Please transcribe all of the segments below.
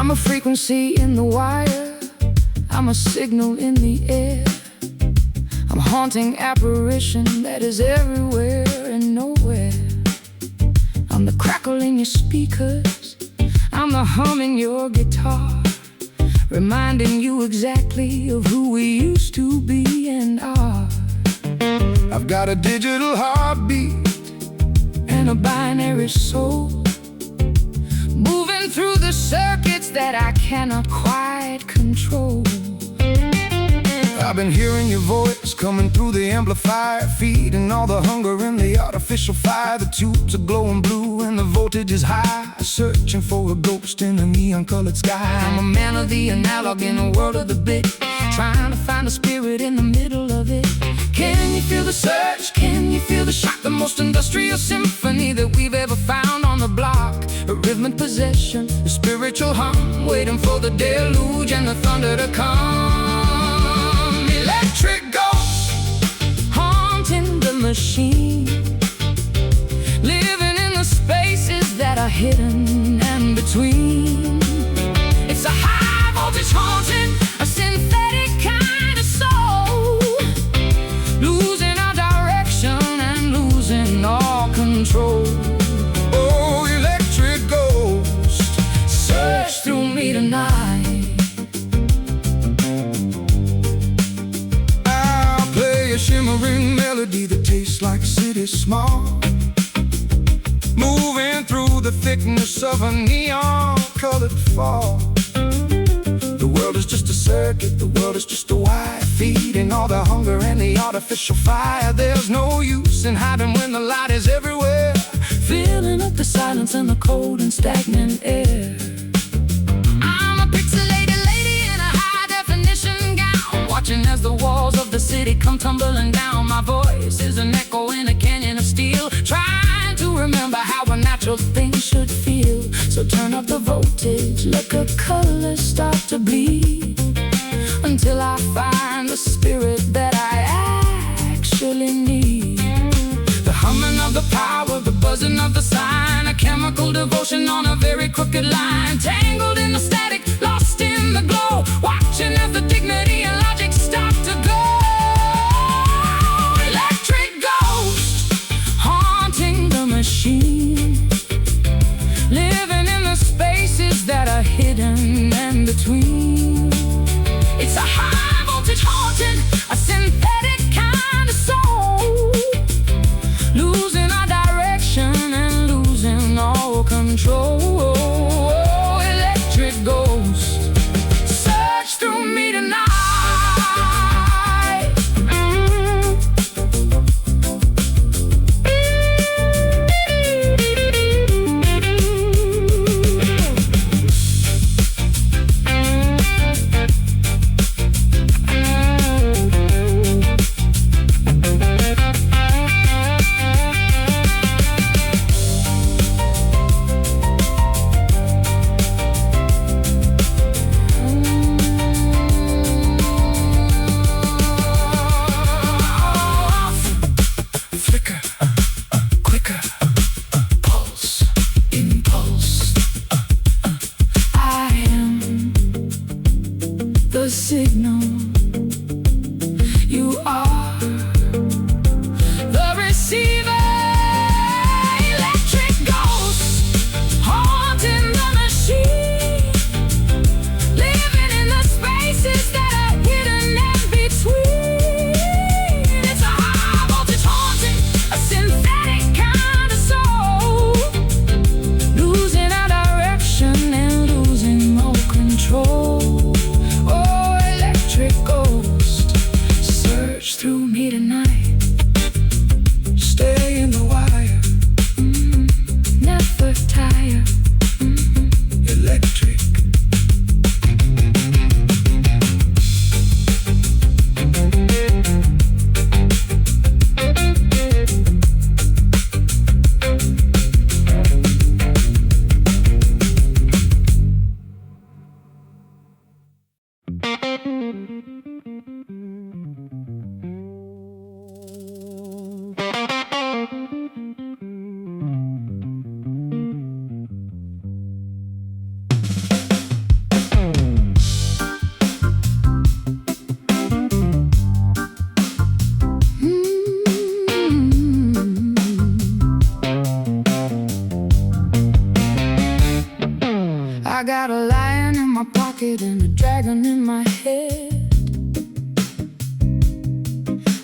I'm a frequency in the wire, I'm a signal in the air. I'm a haunting apparition that is everywhere and nowhere. I'm the crackle in your speakers, I'm the hum in your guitar, reminding you exactly of who we used to be and are. I've got a digital heartbeat and a binary soul, moving through the circuits that I cannot quite control. I've been hearing your voice coming through the amplifier, feeding all the hunger in the artificial fire. The tubes are glowing blue and the voltage is high, searching for a ghost in a neon-colored sky. I'm a man of the analog in a world of the bit, trying to find a spirit in the middle of it. Can you feel the surge? Can you feel the shock? The most industrial symphony that we've ever found on the block. A rhythmic possession, a spiritual hum, waiting for the deluge and the thunder to come. Electric ghosts haunting the machine, living in the spaces that are hidden and between. It's a high voltage haunting, a synthetic kind of soul, losing our direction and losing all control. Oh, electric ghost, search through me tonight. I'll play a shimmering melody that tastes like city smog, moving through the thickness of a neon-colored fog. The world is just a circuit, the world is just a wire, feeding all the hunger and the artificial fire. There's no use in hiding when the light is everywhere, filling up the silence and the cold and stagnant air. I'm a pixelated lady in a high-definition gown, watching as the walls of the city come tumbling down. My voice is an echo in a canyon of steel, trying to remember how a natural thing should feel. So turn up the voltage, let the colors start to bleed, until I find the spirit that I actually need. The humming of the power, the buzzing of the sign, a chemical devotion on a very crooked line, tangled in the static, lost in the glow, watching as the dignity and logic start to go. Electric ghost haunting the machine, living in the spaces that are hidden and between. It's a high voltage haunting, a synthetic kind of soul, losing our direction and losing all control. Electric ghost, search through me tonight. The signal, you are the receiver. Electric ghosts haunting the machine, living in the spaces that are hidden in between. It's a high voltage haunting, a synthetic kind of soul, losing our direction and losing all control. Ghost, search through me tonight. Stay in the wire, never tire. Electric. I got a lion in my pocket and a dragon in my head,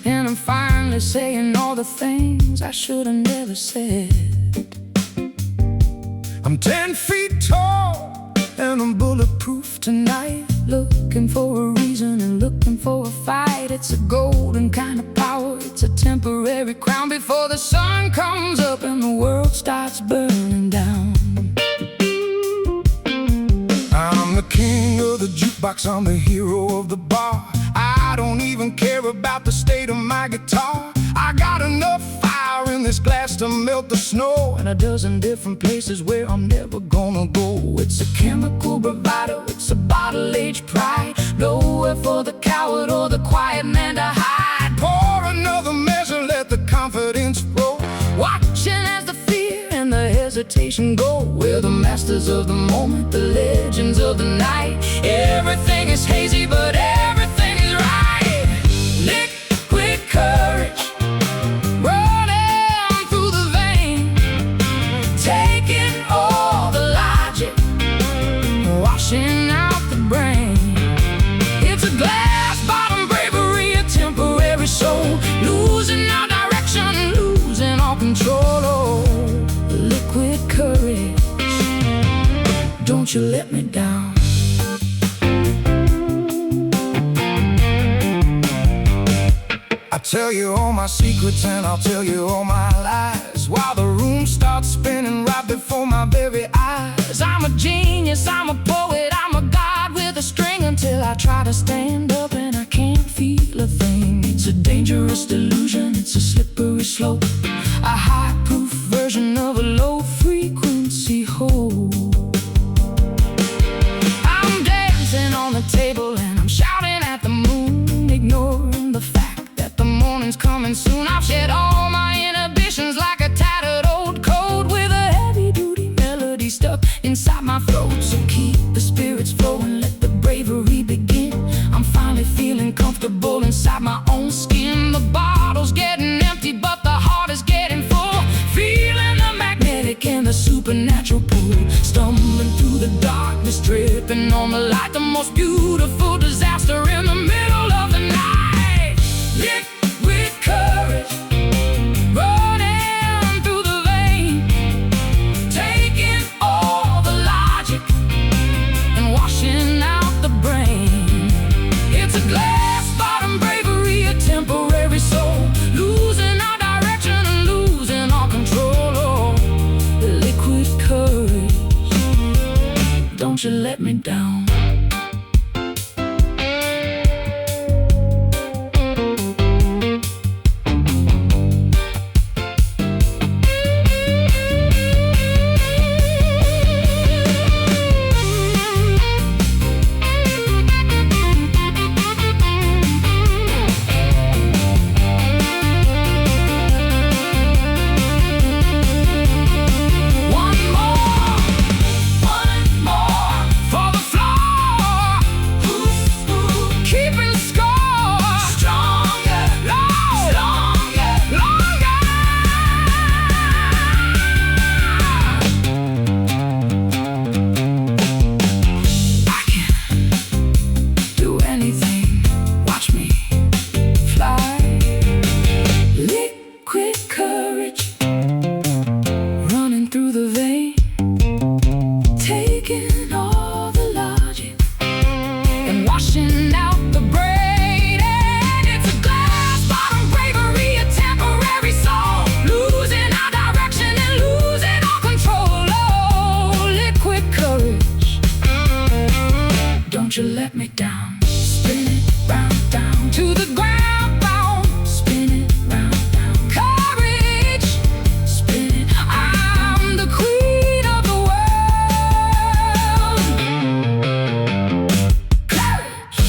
and I'm finally saying all the things I should have never said. I'm 10 feet tall and I'm bulletproof tonight, looking for a reason and looking for a fight. It's a golden kind of power, it's a temporary crown before the sun comes up and the world starts burning down. I'm the king of the jukebox, I'm the hero of the bar. I don't even care about the state of my guitar. I got enough fire in this glass to melt the snow, and a dozen different places where I'm never gonna go. It's a chemical bravado, it's a bottle-aged pride, nowhere for the coward or the quiet man to hide. Pour another measure, let the confidence flow, watching as the fear and the hesitation go. We're the masters of the moment, the legends of the night. Everything is hazy, but everything is right. Liquid courage running through the vein, taking all the logic, washing out the brain. It's a glass bottom bravery, a temporary soul, losing our direction, losing all control. Oh, liquid courage, don't you let me down. I tell you all my secrets and I'll tell you all my lies, while the room starts spinning right before my very eyes. I'm a genius, I'm a poet, I'm a god with a string, until I try to stand up and I can't feel a thing. It's a dangerous delusion, it's a slippery slope, a high-proof version of a low-frequency hope. I'm dancing on the table and I'm shouting at the moon, ignoring the fact that the morning's coming soon. I've shed all my inhibitions like a tattered old coat, with a heavy-duty melody stuck inside my throat. So keep the spirits flowing, let the bravery begin. I'm finally feeling comfortable inside my own skin. The bottle's getting empty, but the heart is getting full, feeling the magnetic and the supernatural pull. Stumbling through the darkness, tripping on the light, the most beautiful disaster in the middle of the night. Liquid courage running through the vein, taking all the logic and washing out the brain. It's a glass bottom bravery, a temporary soul, losing our direction and losing our control. Oh, liquid courage, don't you let me down. Don't you let me down. Spin it round, down to the ground, bound. Spin it round, down. Courage, spin it. I'm the queen of the world. Courage.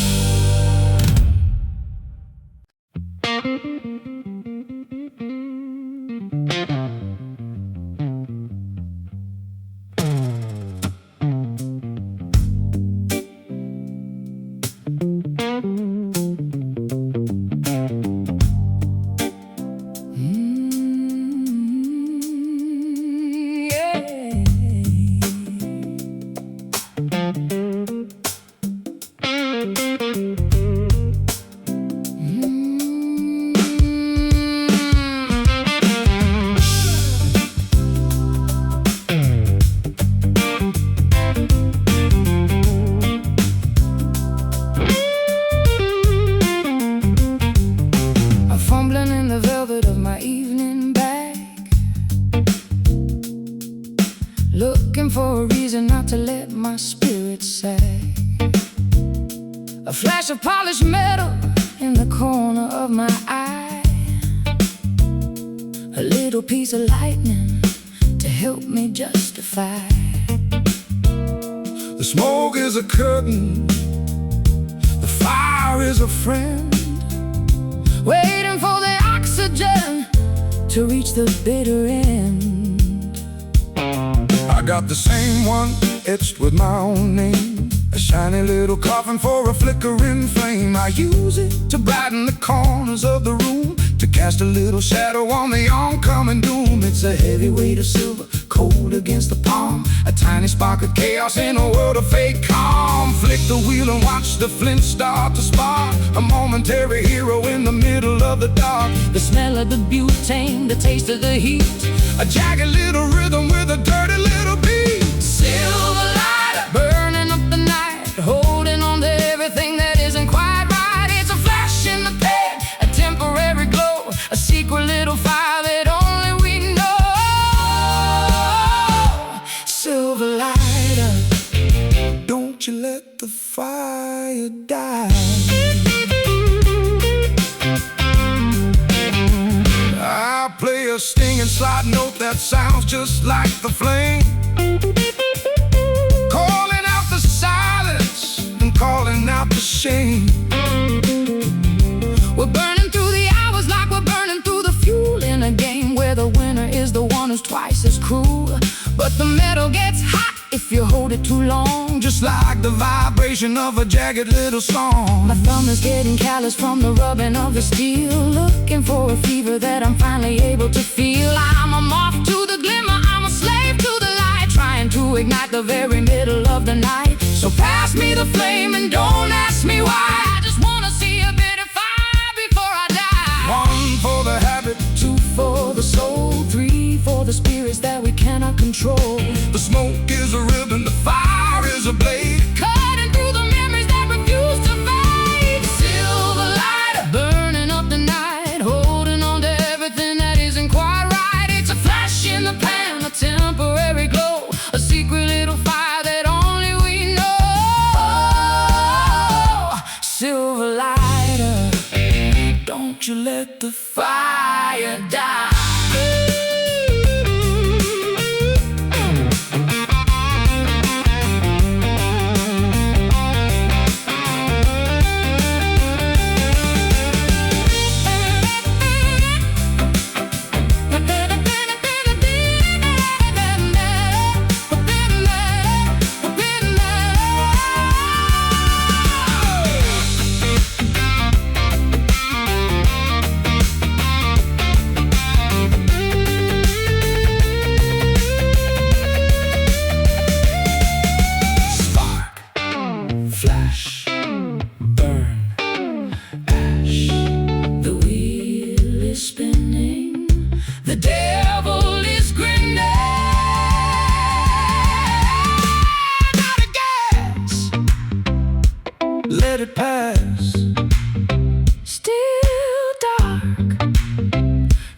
looking for a reason not to let my spirit sag. A flash of polished metal in the corner of my eye, a little piece of lightning to help me justify. The smoke is a curtain, the fire is a friend, waiting for the oxygen to reach the bitter end. I got the same one etched with my own name, a shiny little coffin for a flickering flame. I use it to brighten the corners of the room, to cast a little shadow on the oncoming doom. It's a heavy weight of silver, cold against the palm, a tiny spark of chaos in a world of fake calm. Flick the wheel and watch the flint start to spark, a momentary hero in the middle of the dark. The smell of the butane, the taste of the heat, a jagged little rhythm with a dirty little beat. Silver lighter, burning up the night, holding on to everything that isn't quite right. It's a flash in the pan, a temporary glow, a secret little fire that only we know. Silver lighter, don't you let the fire die. I play a stinging slide note that sounds just like the flame, calling out the silence and calling out the shame. we're burning through the hours like we're burning through the fuel in a game where the winner is the one who's twice as cruel. But the metal gets hot if you hold it too long, just like the vibration of a jagged little song. My thumb is getting callous from the rubbing of the steel, looking for a fever that I'm finally able to feel. I'm a moth to the glimmer, I'm a slave to the light, trying to ignite the very middle of the night. So pass me the flame and don't ask me why. I just wanna see a bit of fire before I die. 1 for the habit, 2 for the soul, 3 for the spirits that we cannot control. the smoke is a ribbon, the fire is a blade, Cutting through the memories that refuse to fade. Silver lighter, burning up the night, holding on to everything that isn't quite right. It's a flash in the pan, a temporary glow, a secret little fire that only we know. Silver lighter, don't you let the fire die. flash, burn, ash. The wheel is spinning, the devil is grinning. Out of gas, let it pass. Still dark,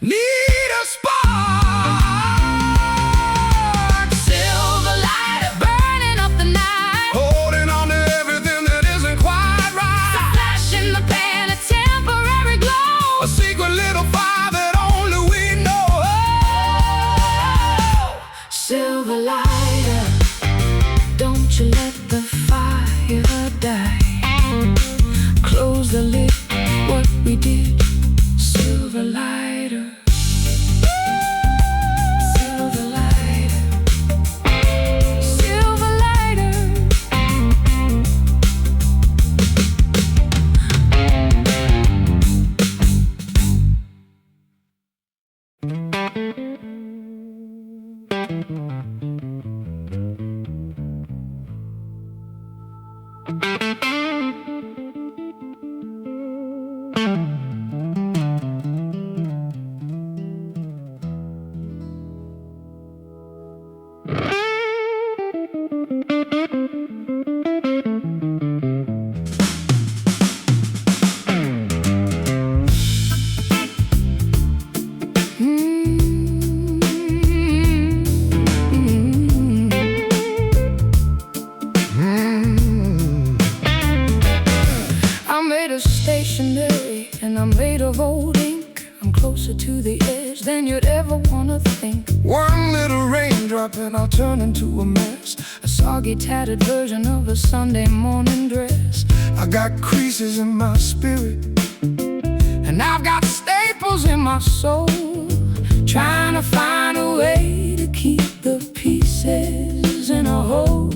Need a spark, silver lighter, burning up the night. holding on to everything that isn't quite A right. flash in the pan, a temporary glow, A secret little fire that only we know. silver lighter, don't you let the fire die. soggy, tattered version of a Sunday morning dress. I got creases in my spirit, and I've got staples in my soul, trying to find a way to keep the pieces in a whole.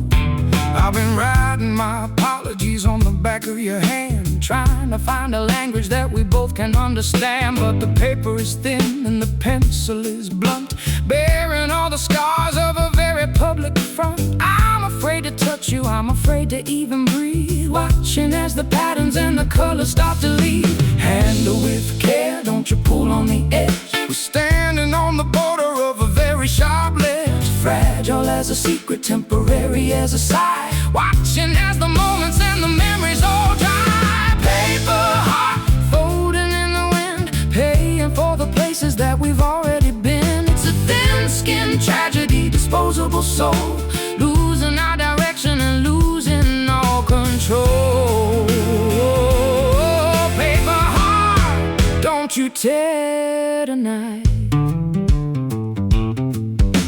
I've been writing my apologies on the back of your hand, trying to find a language that we both can understand. But the paper is thin and the pencil is blunt, bearing all the scars of a very public front. I'm afraid to touch you, I'm afraid to even breathe, watching as the patterns and the colors start to leave. Handle with care, don't you pull on the edge. We're standing on the border of a very sharp ledge, fragile as a secret, temporary as a sigh, watching as the moments and the memories all dry. Paper heart folding in the wind, paying for the places that we've already been. It's a thin-skinned tragedy, disposable soul, losing our direction and losing all control. Paper heart, don't you tear tonight.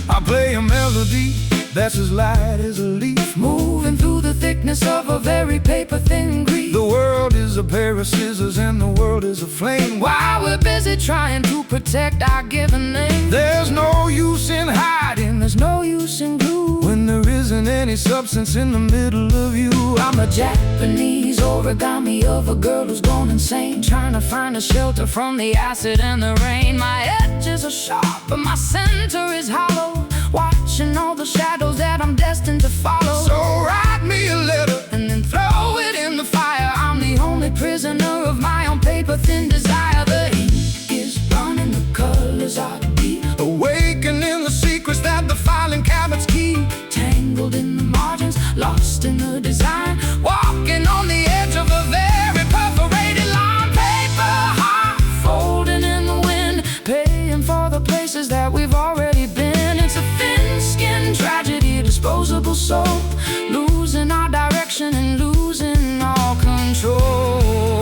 I play a melody that's as light as a leaf, moving through the thickness of a very paper-thin grief. The world is a pair of scissors and the world is a flame, while we're busy trying to protect our given name. There's no use in hiding, there's no use in glue, when there isn't any substance in the middle of you. I'm a Japanese origami of a girl who's gone insane, trying to find a shelter from the acid and the rain. My edges are sharp, but my center is hollow, watching all the shadows that I'm destined to follow. So write me a letter and then throw it in the fire. I'm the only prisoner of my own paper-thin desire. The ink is running, the colors are deep, awakening the secrets that the filing cabinets keep, tangled in the margins, lost in the design, walking on the edge of a very perforated line. Paper heart folding in the wind, paying for the places that we've already been. It's a thin-skinned tragedy, disposable soul, losing our direction and losing all control.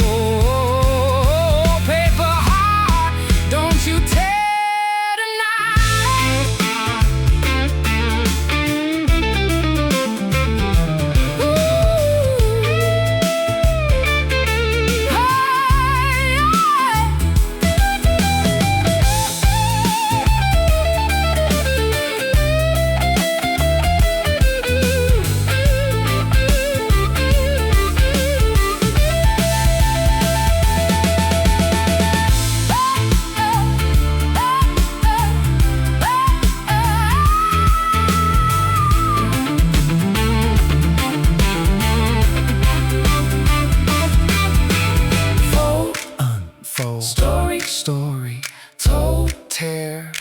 Paper heart, don't you tear tonight. Ooh. Story told, tear.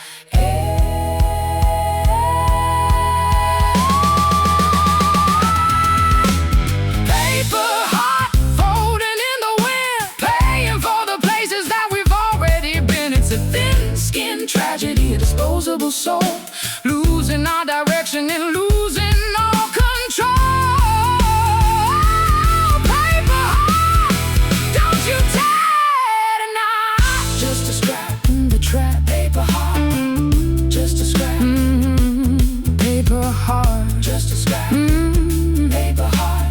Paper heart folding in the wind, paying for the places that we've already been. It's a thin-skinned tragedy, a disposable soul, losing our direction and losing all control. Paper heart, don't you tear tonight. Just a scrap in the trap. Paper heart, just a scrap. Paper heart, just a scrap. Paper heart.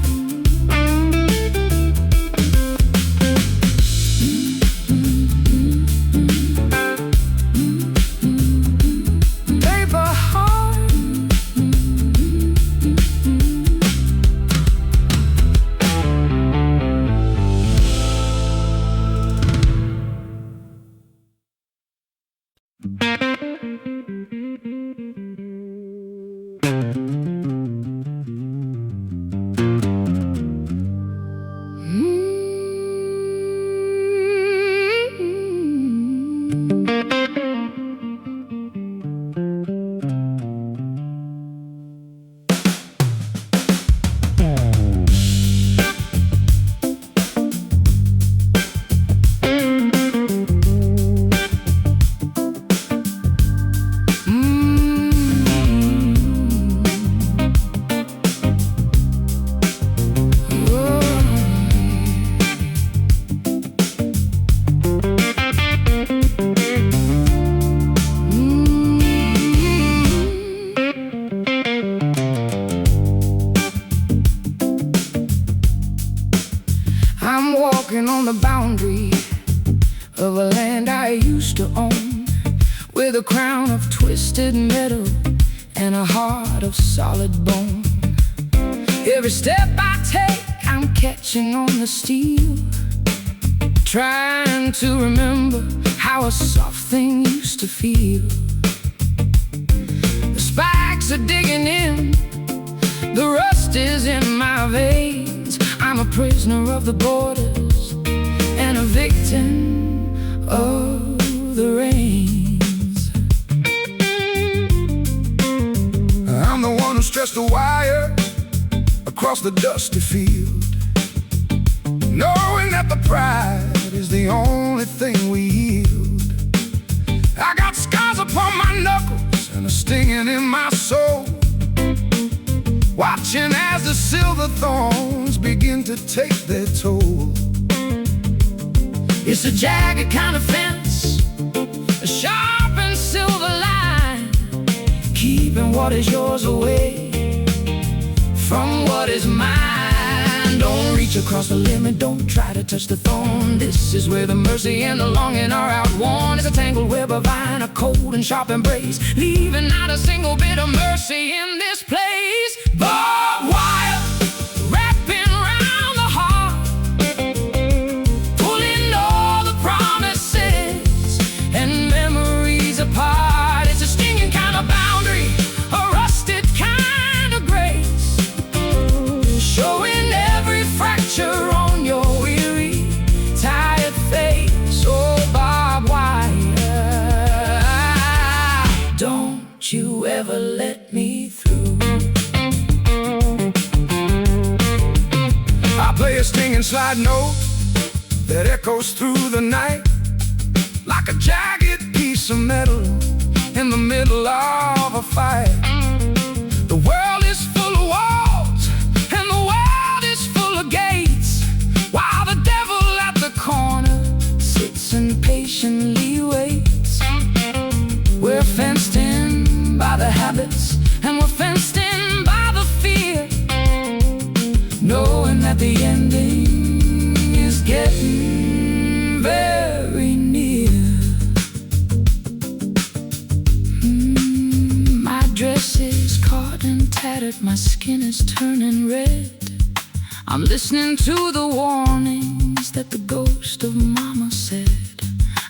walking on the boundary of a land I used to own, with a crown of twisted metal and a heart of solid bone. Every step I take, I'm catching on the steel, trying to remember how a soft thing used to feel. The spikes are digging in, the rust is in my veins. I'm a prisoner of the borders and a victim of the rains. I'm the one who stretched the wire across the dusty field, knowing that the pride is the only thing we yield. I got scars upon my knuckles and a stinging in my soul, watching as the silver thorns begin to take their toll. It's a jagged kind of fence, a sharp and silver line, keeping what is yours away from what is mine. Don't reach across the limit, don't try to touch the thorn. This is where the mercy and the longing are outworn. It's a tangled web of iron, a cold and sharp embrace, leaving not a single bit of mercy in this place. Barbed wire wrapping around the heart, pulling all the promises and memories apart. It's a stinging kind of boundary, a rusted kind of grace, showing every fracture on your weary, tired face. Oh, barbed wire, don't you ever let me through. I play a stinging slide note that echoes through the night, like a jagged piece of metal in the middle of a fight. The world is full of walls and the world is full of gates, while the devil at the corner sits and patiently waits. We're fenced in by the habits and we're fenced in by the fear, knowing that the ending is getting very near. My dress is caught and tattered, my skin is turning red. I'm listening to the warnings that the ghost of mama said.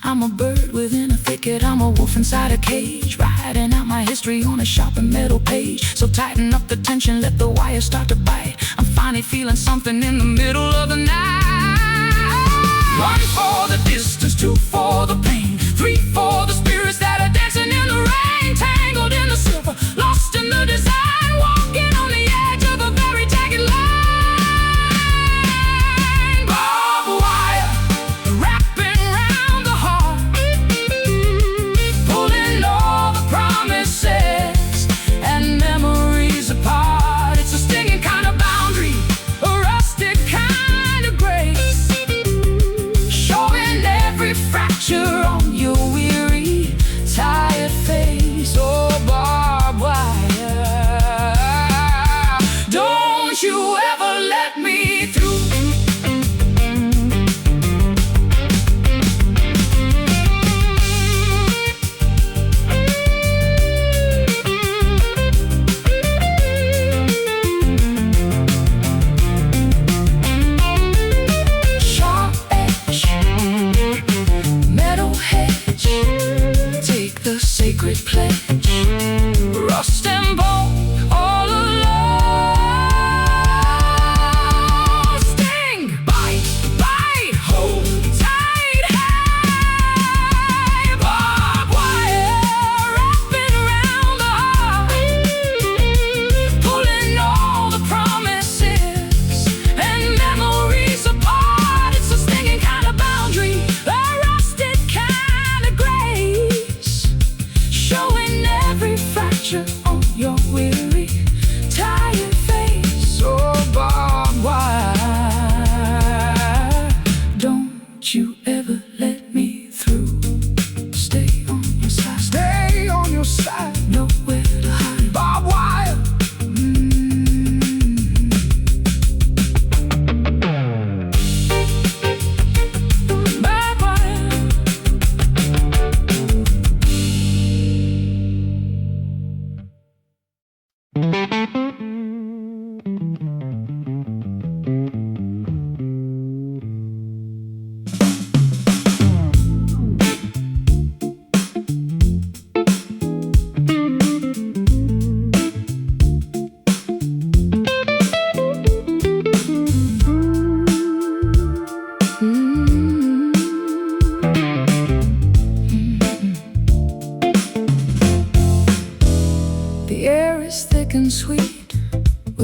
I'm a bird within a thicket, I'm a wolf inside a cage, writing out my history on a sharp and metal page. So tighten up the tension, let the wire start to bite. I'm finally feeling something in the middle of the night. 1 for the distance, 2 for the pain, 3 for the spirits that are dancing in the rain, tangled in the silver, lost in the design, walking on the edge of a very jagged line. Barbed wire wrapping around the heart, pulling all the promises and memories apart. It's a stinging kind of boundary, a rusted kind of grace, showing every fracture on your weary, tired face. Oh, barbed wire.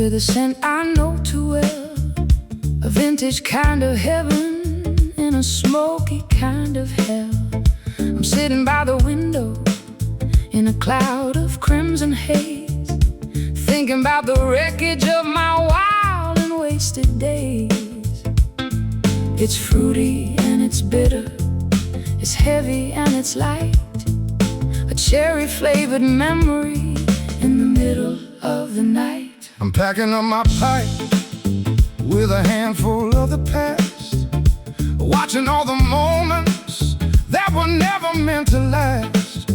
with a scent I know too well, a vintage kind of heaven in a smoky kind of hell. I'm sitting by the window in a cloud of crimson haze, thinking about the wreckage of my wild and wasted days. It's fruity and it's bitter, it's heavy and it's light, a cherry-flavored memory in the middle of the night. I'm packing up my pipe with a handful of the past, watching all the moments that were never meant to last.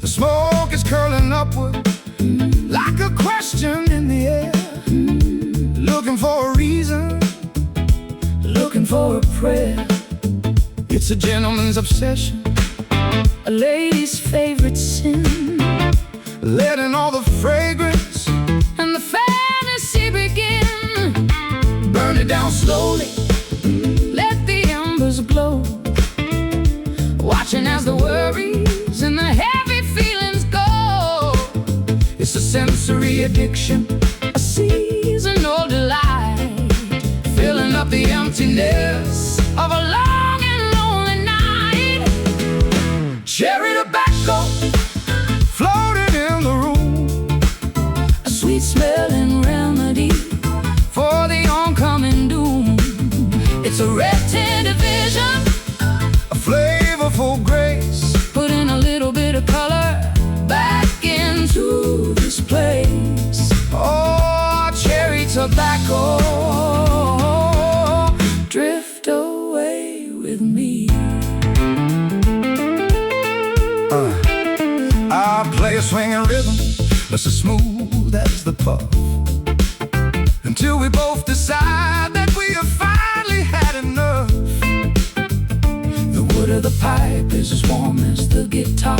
The smoke is curling upward like a question in the air, looking for a reason, Looking for a prayer. it's a gentleman's obsession, A lady's favorite sin, letting all the fragrance and the fantasy begin. burn it down slowly. Let the embers glow, watching as the worries and the heavy feelings go. It's a sensory addiction, A seasonal delight, filling up the emptiness of a long and lonely night. cherry tobacco floating in the room, A sweet smelling remedy for the oncoming doom. It's a red tinted vision, a flavorful grace. put in a little bit of color back into this place. Oh, cherry tobacco, Drift away with me. I play a swinging rhythm that's as smooth as the puff, until we both decide that we have finally had enough. The wood of the pipe is as warm as the guitar,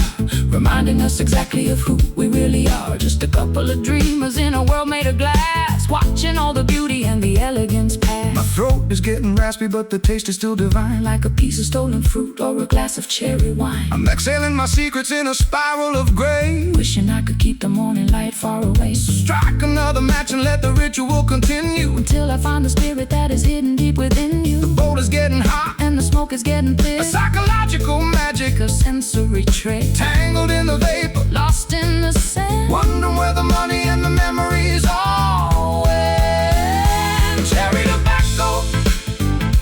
reminding us exactly of who we really are. Just a couple of dreamers in a world made of glass, watching all the beauty and the elegance pass. My throat is getting raspy, but the taste is still divine, Like a piece of stolen fruit or a glass of cherry wine. I'm exhaling my secrets in a spiral of gray. Wishing I could keep the morning light far away, Strike another match and let the ritual continue. until I find the spirit that is hidden deep within you. The boat is getting hot, And the smoke is getting thick, a psychological magic, a sensory trick, tangled in the vapor, lost in the sand. wondering where the money and the memories all went. Cherry tobacco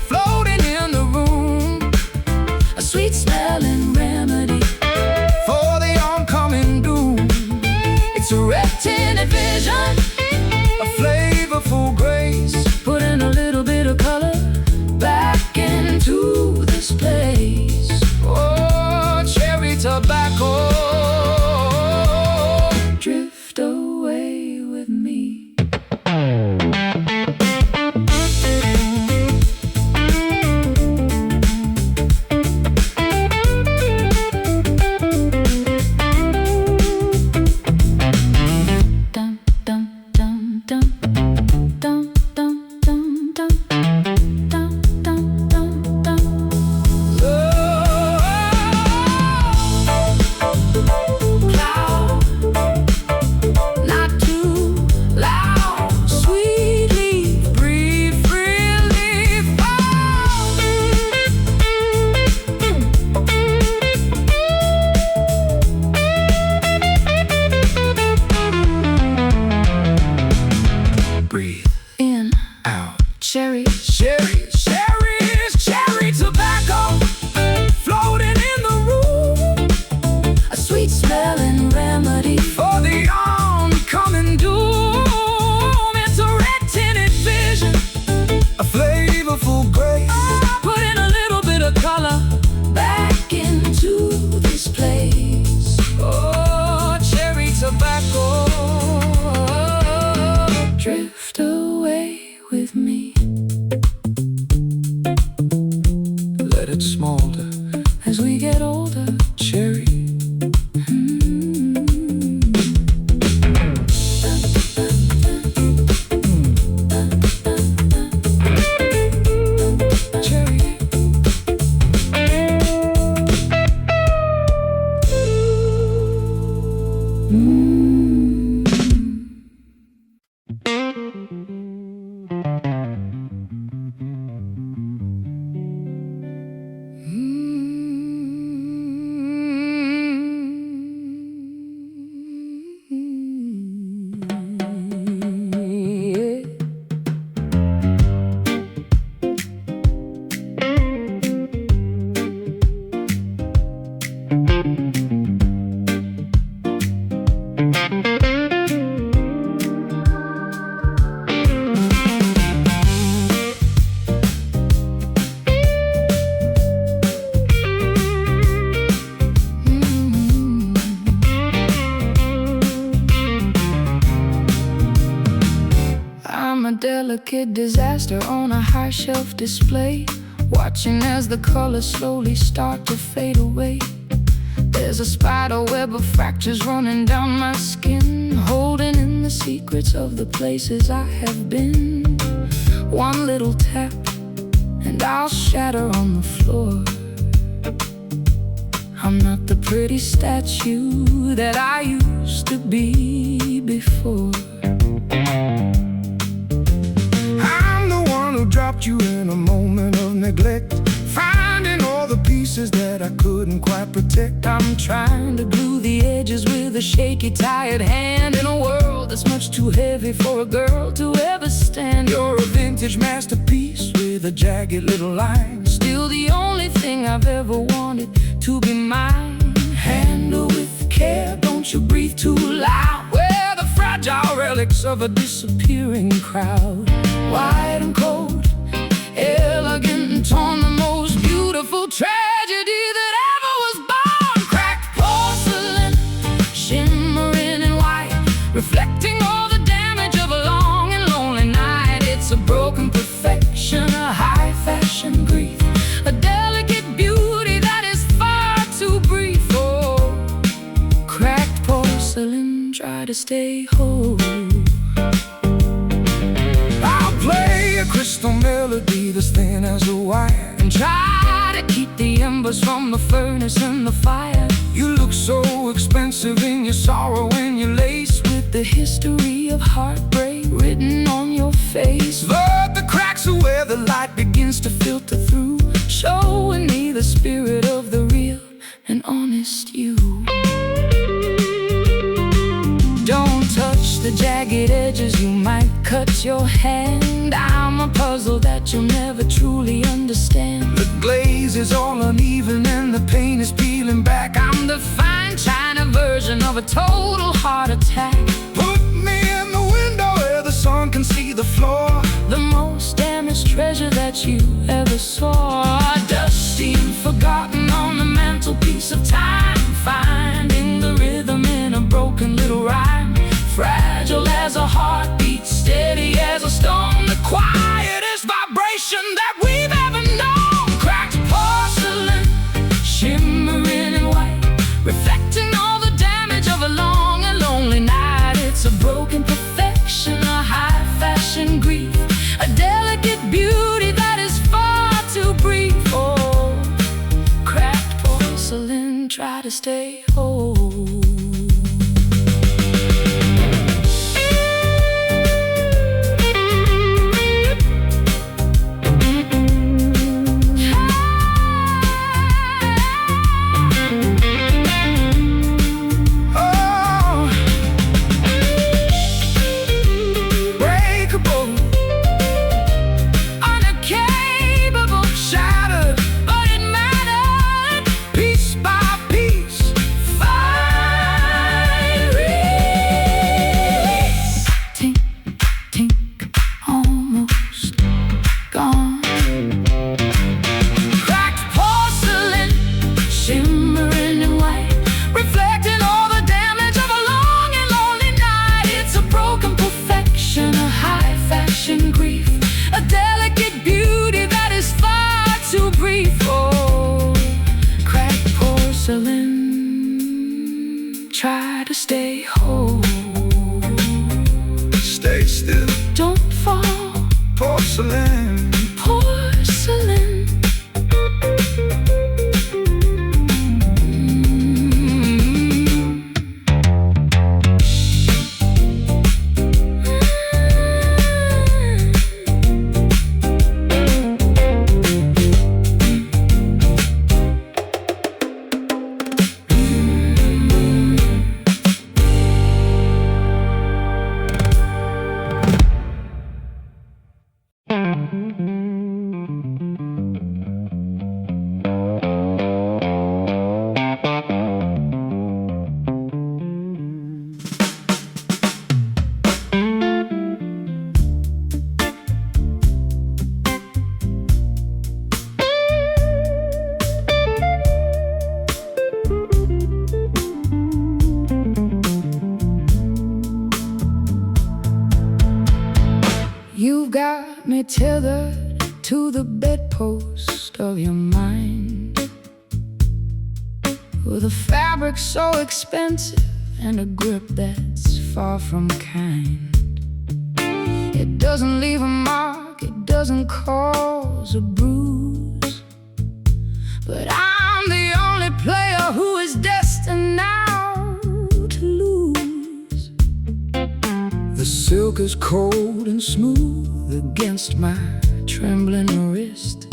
floating in the room, A sweet smelling remedy for the oncoming doom. It's a red tinted vision, A flavorful grace, put in a little bit of color back into this place. oh, cherry tobacco. Drift away with me. Dum dum dum dum dum dum dum dum dum dum dum dum. Cloud, not too loud. Sweetly breathe relief. Breathe In out. cherry, Cherry, cherry tobacco floating in the room, a sweet smelling remedy for the oncoming doom. It's a red tinted vision, a flavorful grace, put in a little bit of color back into this place. oh, cherry tobacco. Drift away with me. Let it smolder As we get older, cherry. cherry. I'm a delicate disaster on a high shelf display, watching as the colors slowly start to fade away. There's a spider web of fractures running down my skin, holding in the secrets of the places I have been. One little tap and I'll shatter on the floor. I'm not the pretty statue that I used to be before. I'm the one who dropped you in a moment of neglect, finding all the pieces that I couldn't quite protect. I'm trying to glue the edges with a shaky, tired hand, in a world that's much too heavy for a girl to ever stand. You're a vintage masterpiece with a jagged little line, Still the only thing I've ever wanted to be mine. handle with care, don't you breathe too loud. We're the fragile relics of a disappearing crowd. Wide and cold, Elegant and torn, the most beautiful tragedy that ever was born. Cracked porcelain, shimmering in white, reflecting all the damage of a long and lonely night. It's a broken perfection, a high fashion grief, a delicate beauty that is far too brief. Oh, cracked porcelain, try to stay whole. I'll play a crystal melody that's thin as a wire, And try to keep the embers from the furnace and the fire. you look so expensive in your sorrow when you're laced with The history of heartbreak written on your face, but the cracks are where the light begins to filter through, showing me the spirit of the real and honest you. Don't touch the jagged edges, you might cut your hand. I'm a puzzle that you'll never truly understand. the glaze is all uneven and the paint is peeling back. I'm the fine china version of a total heart attack. Put me in the window where the sun can see the floor, The most damaged treasure that you ever saw, dusty and forgotten on the mantelpiece of time, finding the rhythm in a broken little rhyme. Fragile as a heartbeat, steady as a stone, the quietest vibration that we've ever known. Cracked porcelain, shimmering in white, reflecting all the damage of a long and lonely night. It's a broken perfection, a high fashion grief, a delicate beauty that is far too brief. Oh, cracked porcelain, try to stay whole. oh, breakable, Uncapable, shattered, but it mattered. piece by piece. Fiery. Tink, tink, almost gone. Cracked porcelain, shimmering in white, reflecting all the damage of a long and lonely night. It's a broken perfection, a high fashion grief, a delicate beauty that is far too brief. Oh, cracked porcelain, try to stay whole. Stay still, Don't fall, porcelain. porcelain. You've got me tethered to the bedpost of your mind, with a fabric so expensive and a grip that's far from kind. It doesn't leave a mark, it doesn't cause a bruise, but I'm the only player who is destined now to lose. The silk is cold and smooth against my trembling wrist,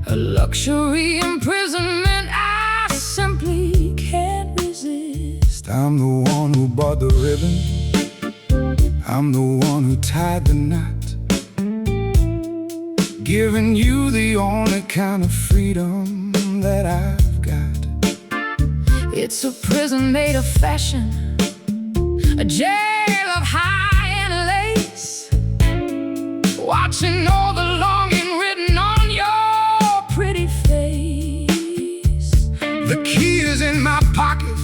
a luxury imprisonment I simply can't resist. I'm the one who bought the ribbon, I'm the one who tied the knot, giving you the only kind of freedom that I've got. It's a prison made of fashion, a jail of high-end lace, watching all the longing written on your pretty face. The key is in my pocket,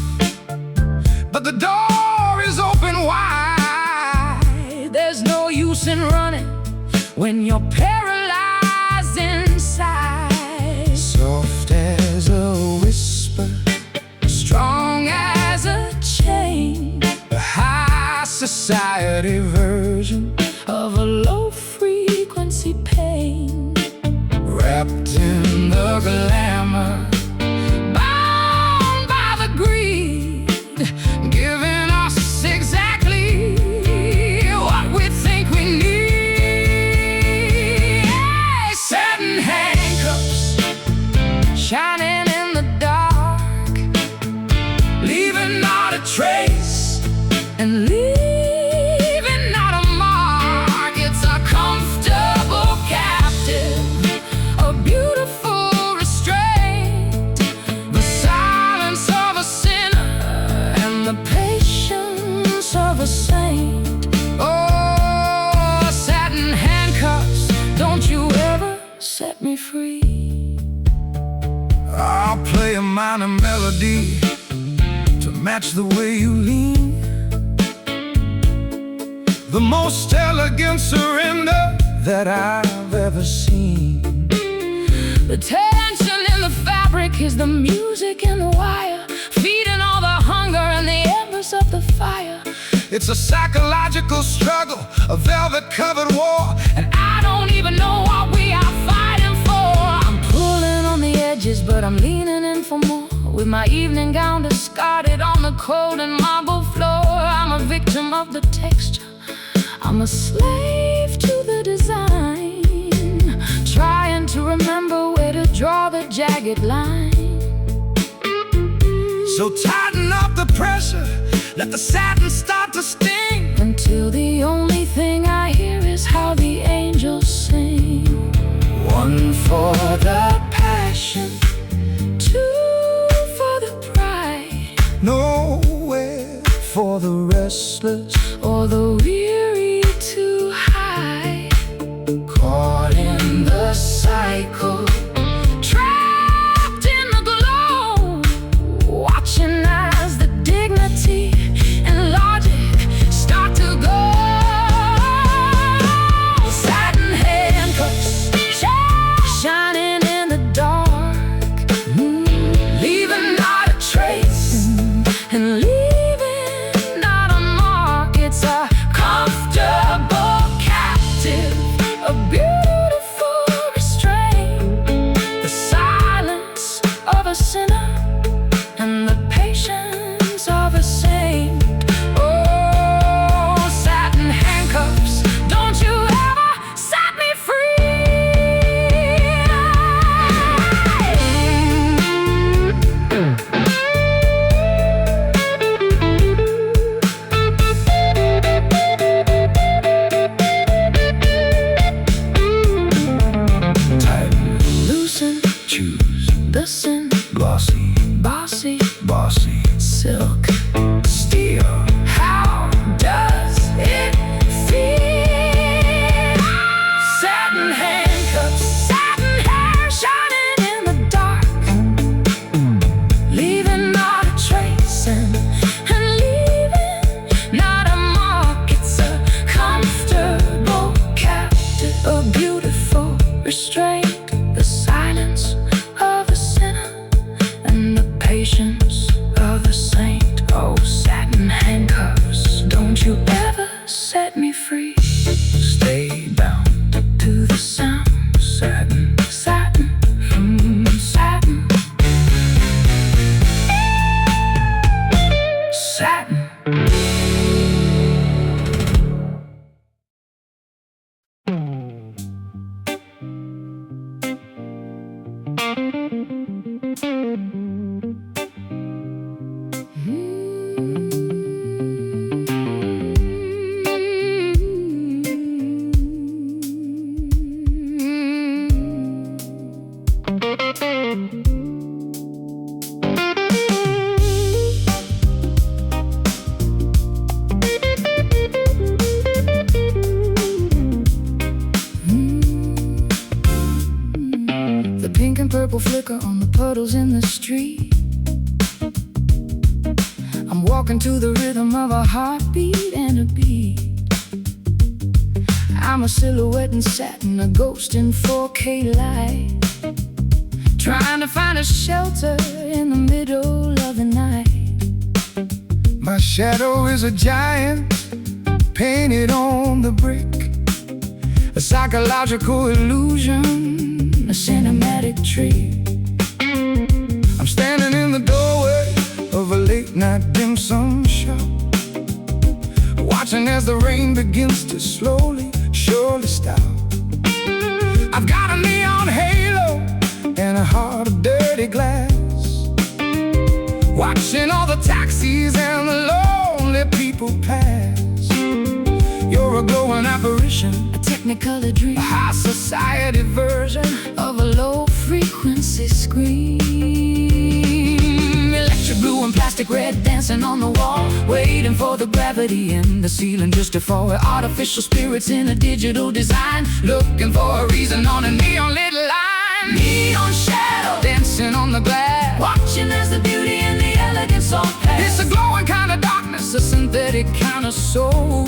but the door is open wide. There's no use in running when you're paralyzed inside. Soft as a whisper, Strong as a chain, a high society version of a low-frequency pain, wrapped in the glamour, bound by the greed, giving us exactly what we think we need. hey, satin handcuffs, Shining in the dark, leaving not a trace, and leaving not a mark. It's a comfortable captive, a beautiful restraint, the silence of a sinner and the patience of a saint. Oh, satin handcuffs, don't you ever set me free. I'll play a minor melody to match the way you lean, the most elegant surrender that I've ever seen. The tension in the fabric is the music in the wire, feeding all the hunger and the embers of the fire. It's a psychological struggle, a velvet-covered war, And I don't even know what we are fighting for. I'm pulling on the edges, but I'm leaning in for more, with my evening gown discarded on the cold and marble floor. I'm a victim of the texture, I'm a slave to the design, trying to remember where to draw the jagged line. so tighten up the pressure, let the satin start to sting, Until the only thing I hear is how the angels sing. One for the passion, two for the pride, nowhere for the restless, or the weary to hide. caught in the cycle, Trapped in the glow, watching as the dignity and logic start to go. purple flicker on the puddles in the street. I'm walking to the rhythm of a heartbeat and a beat. I'm a silhouette in satin, a ghost in 4K light, trying to find a shelter in the middle of the night. My shadow is a giant painted on the brick, a psychological illusion, a cinematic trick. I'm standing in the doorway of a late-night dim sum shop, watching as the rain begins to slowly, surely stop. I've got a neon halo and a heart of dirty glass, watching all the taxis and the lonely people pass. You're a glowing apparition, a technicolor dream, a high society version of a low-frequency scream. Electric blue and plastic red dancing on the wall, waiting for the gravity in the ceiling just to fall. We're artificial spirits in a digital design, looking for a reason on a neon lit line. Neon shadow dancing on the glass, watching as the beauty and the elegance all pass. It's a glowing kind of darkness, a synthetic kind of soul,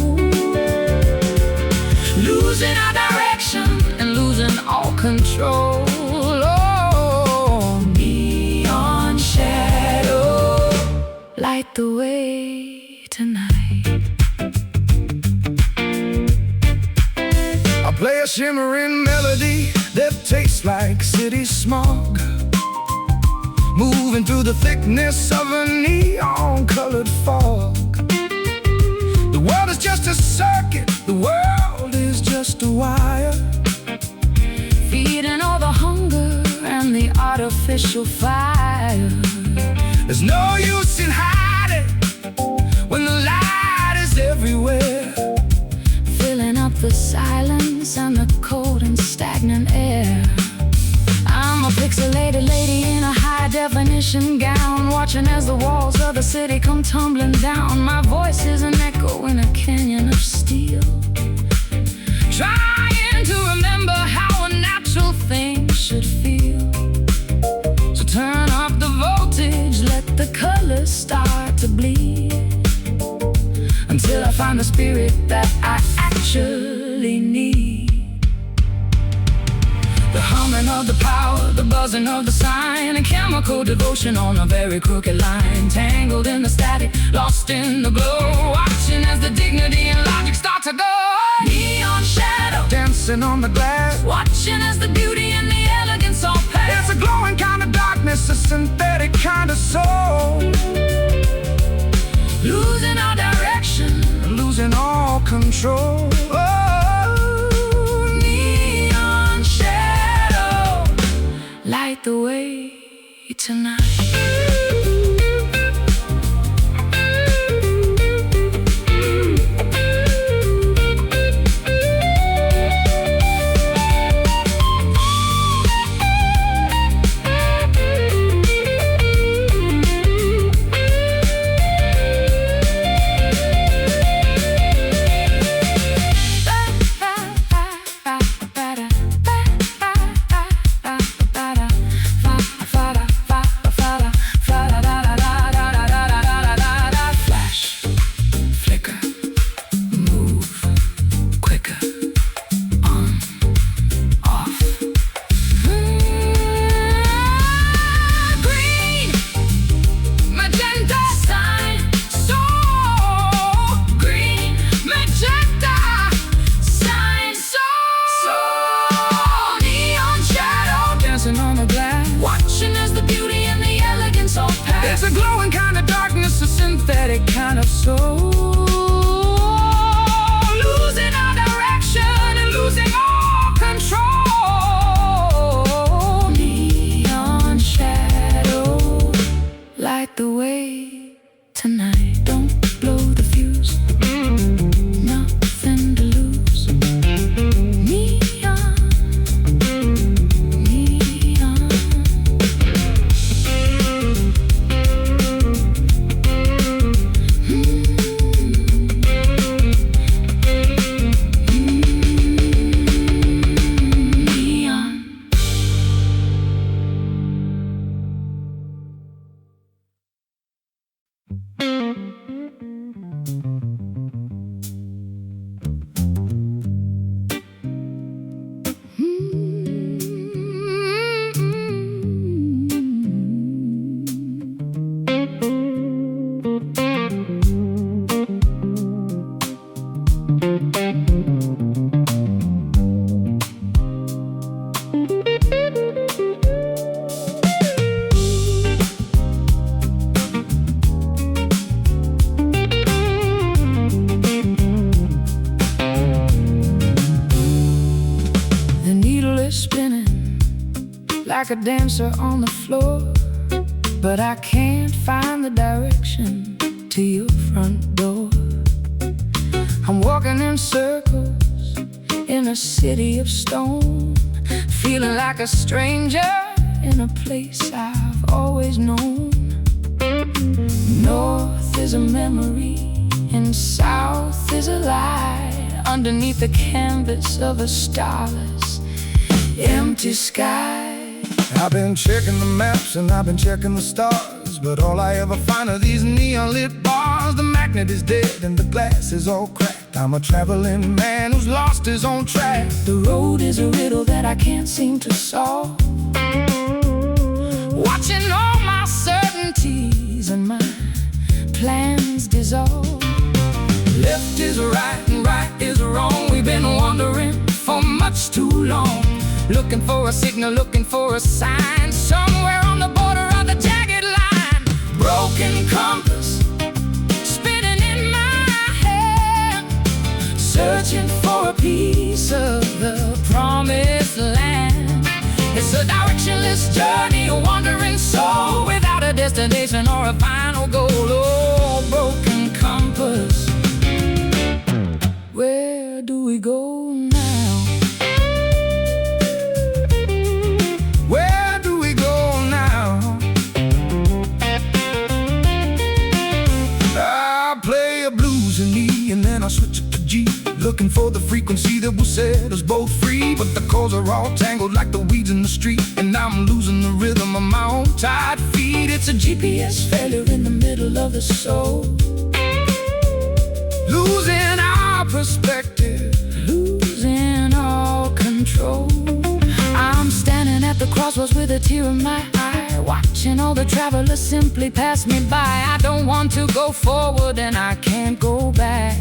losing our direction and losing all control. Oh, neon shadow, light the way tonight. I play a shimmering melody that tastes like city smog, moving through the thickness of a neon-colored fog. The world is just a circuit, the world is just a wire, feeding all the hunger and the artificial fire. There's no use in hiding when the light is everywhere, filling up the silence and the cold and stagnant air. I'm a pixelated lady in a high-definition gown, watching as the walls of the city come tumbling down. My voice is an echo in a canyon of steel, trying to remember how a natural thing should feel. So turn up the voltage, let the colors start to bleed, until I find the spirit that I actually need. The humming of the power, the buzzing of the sign, and chemical devotion on a very crooked line, tangled in the static, lost in the glow, watching as the dignity and logic start to go. Neon shadow dancing on the glass, watching as the beauty and the elegance all pass. It's a glowing kind of darkness, a synthetic kind of soul, losing our direction, losing all control. Light the way tonight. we're spinning like a dancer on the floor, but I can't find the direction to your front door. I'm walking in circles in a city of stone, feeling like a stranger in a place I've always known. North is a memory and south is a lie, underneath the canvas of a starless, empty sky. I've been checking the maps and I've been checking the stars, but all I ever find are these neon lit bars. The magnet is dead and the glass is all cracked. I'm a traveling man who's lost his own track. The road is a riddle that I can't seem to solve, watching all my certainties and my plans dissolve. Left is right and right is wrong. We've been wandering for much too long, looking for a signal, looking for a sign, somewhere on the border of the jagged line. broken compass, Spinning in my head, searching for a piece of the promised land. It's a directionless journey, a wandering soul without a destination or a final goal. Oh, broken compass, where do we go now? where do we go now? I play a blues in E and then I switch it to G, looking for the frequency that will set us both free. But the chords are all tangled like the weeds in the street, and I'm losing the rhythm of my own tired feet. It's a GPS Failure in the middle of the soul, losing our perspective, losing all control. I'm standing at the crossroads with a tear in my eye, watching all the travelers simply pass me by. I don't want to go forward and I can't go back.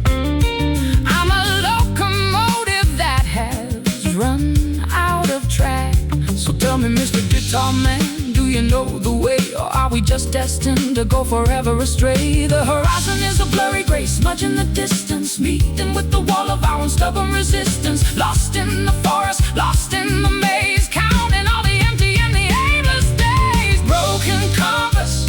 I'm a locomotive that has run out of track. So tell me, Mr. Guitar Man, do you know the way, or are we just destined to go forever astray? The horizon is a blurry gray smudge in the distance, meeting with the wall of our own stubborn resistance. Lost in the forest, lost in the maze, counting all the empty and the aimless days. Broken compass,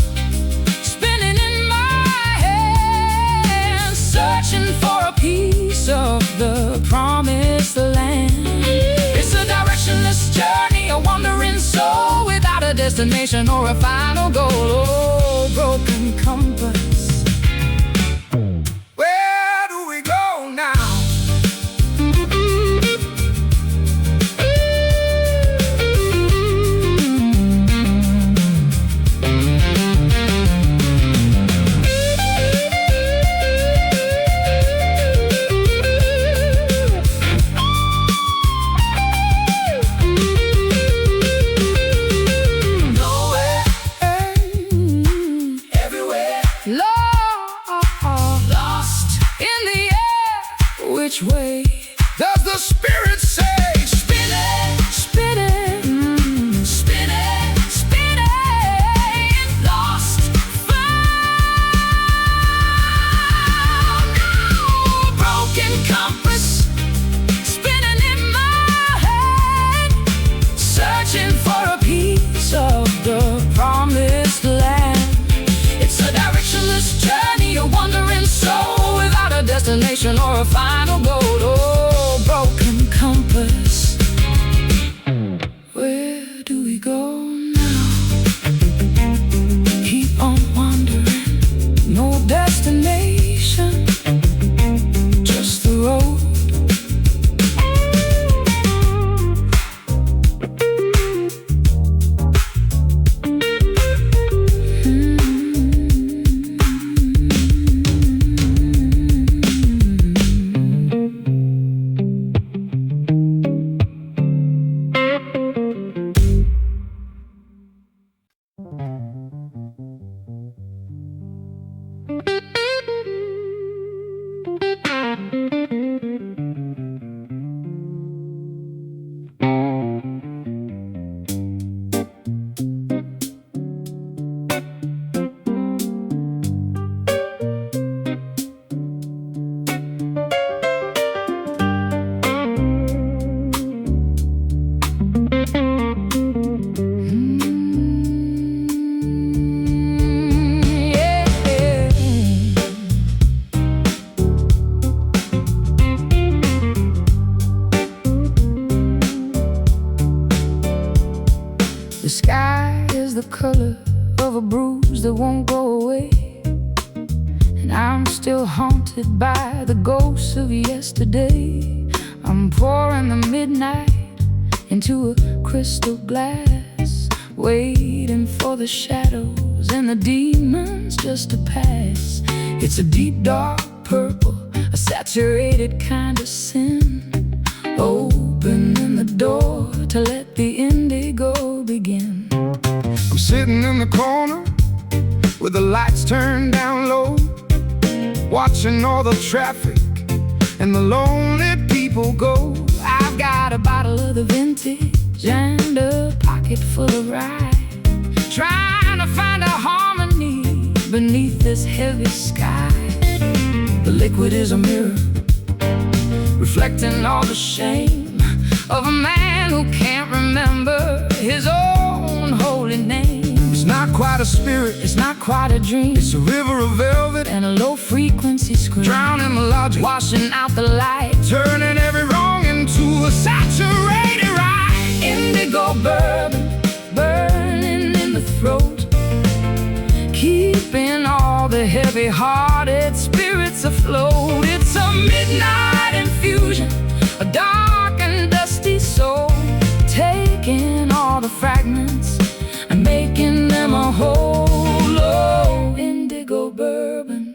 spinning in my head, searching for a piece of the promised land. It's a directionless journey, a wandering soul without a destination or a final goal. Oh, broken compass, where do we go now? Lord, The sky is the color of a bruise that won't go away, and I'm still haunted by the ghosts of yesterday. I'm pouring the midnight into a crystal glass, waiting for the shadows and the demons just to pass. It's a deep dark purple, a saturated kind of sin, opening the door to let the indigo begin. I'm sitting in the corner with the lights turned down low, watching all the traffic and the lonely people go. I've got a bottle of the vintage and a pocket full of rye, trying to find a harmony beneath this heavy sky. The liquid is a mirror, reflecting all the shame of a man who can't remember his own holy name. It's not quite a spirit, It's not quite a dream, it's a river of velvet and a low-frequency scream, drowning the logic, washing out the light, turning every wrong into a saturated right. indigo bourbon burning in the throat, keeping all the heavy-hearted spirits afloat. It's a midnight infusion, a dark and dusty soul, taking all the fragments and making them a whole. Oh, indigo bourbon,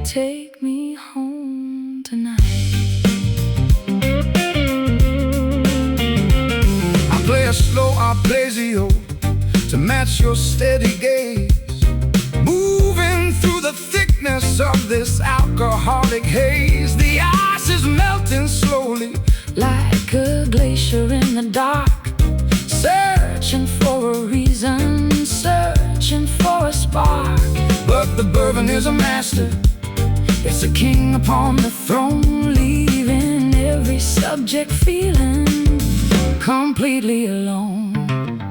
take me home tonight. I play a slow arpeggio to match your steady gaze, moving through the thickness of this alcoholic haze. The ice is melting slowly Like a glacier in the dark, searching for a reason, searching for a spark. but the bourbon is a master. It's a king upon the throne, leaving every subject feeling completely alone.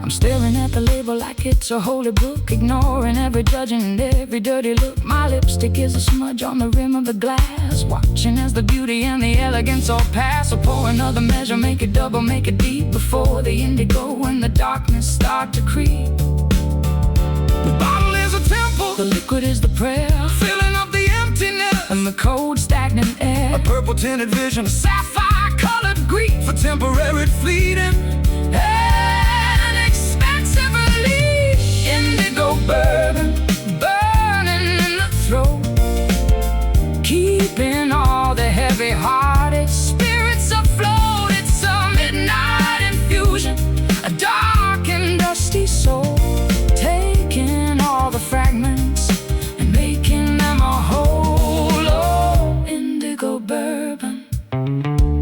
I'm staring at the label like it's a holy book, ignoring every judging and every dirty look. My lipstick is a smudge on the rim of the glass, watching as the beauty and the elegance all pass. I'll pour another measure, make it double, make it deep, before the indigo and the darkness start to creep. The bottle is a temple, The liquid is the prayer, filling up the emptiness, and the cold stagnant air, a purple tinted vision, sapphire colored grief, for temporary fleeting. an expensive relief. Indigo bourbon burning in the throat, keeping all the heavy-hearted spirits afloat. It's a midnight infusion, a dark and dusty soul, taking all the fragments and making them a whole. Oh, indigo bourbon,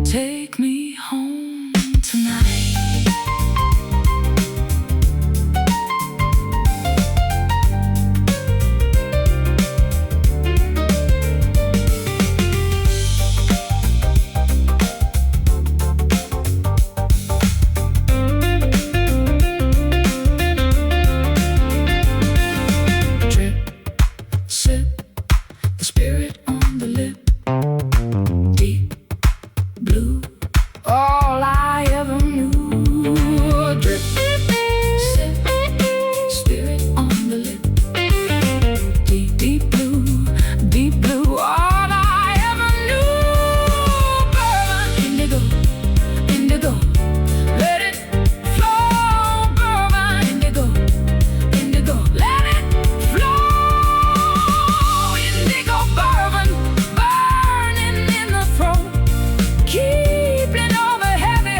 take me home tonight. Drip, sip, the spirit on the lip, deep blue, all I ever knew. Drip, sip, spirit on the lip, deep, deep blue, all I ever knew. Bourbon, indigo, indigo, let it flow. Bourbon, indigo, indigo, let it flow. Indigo bourbon burning in the throat, keeping all the heavy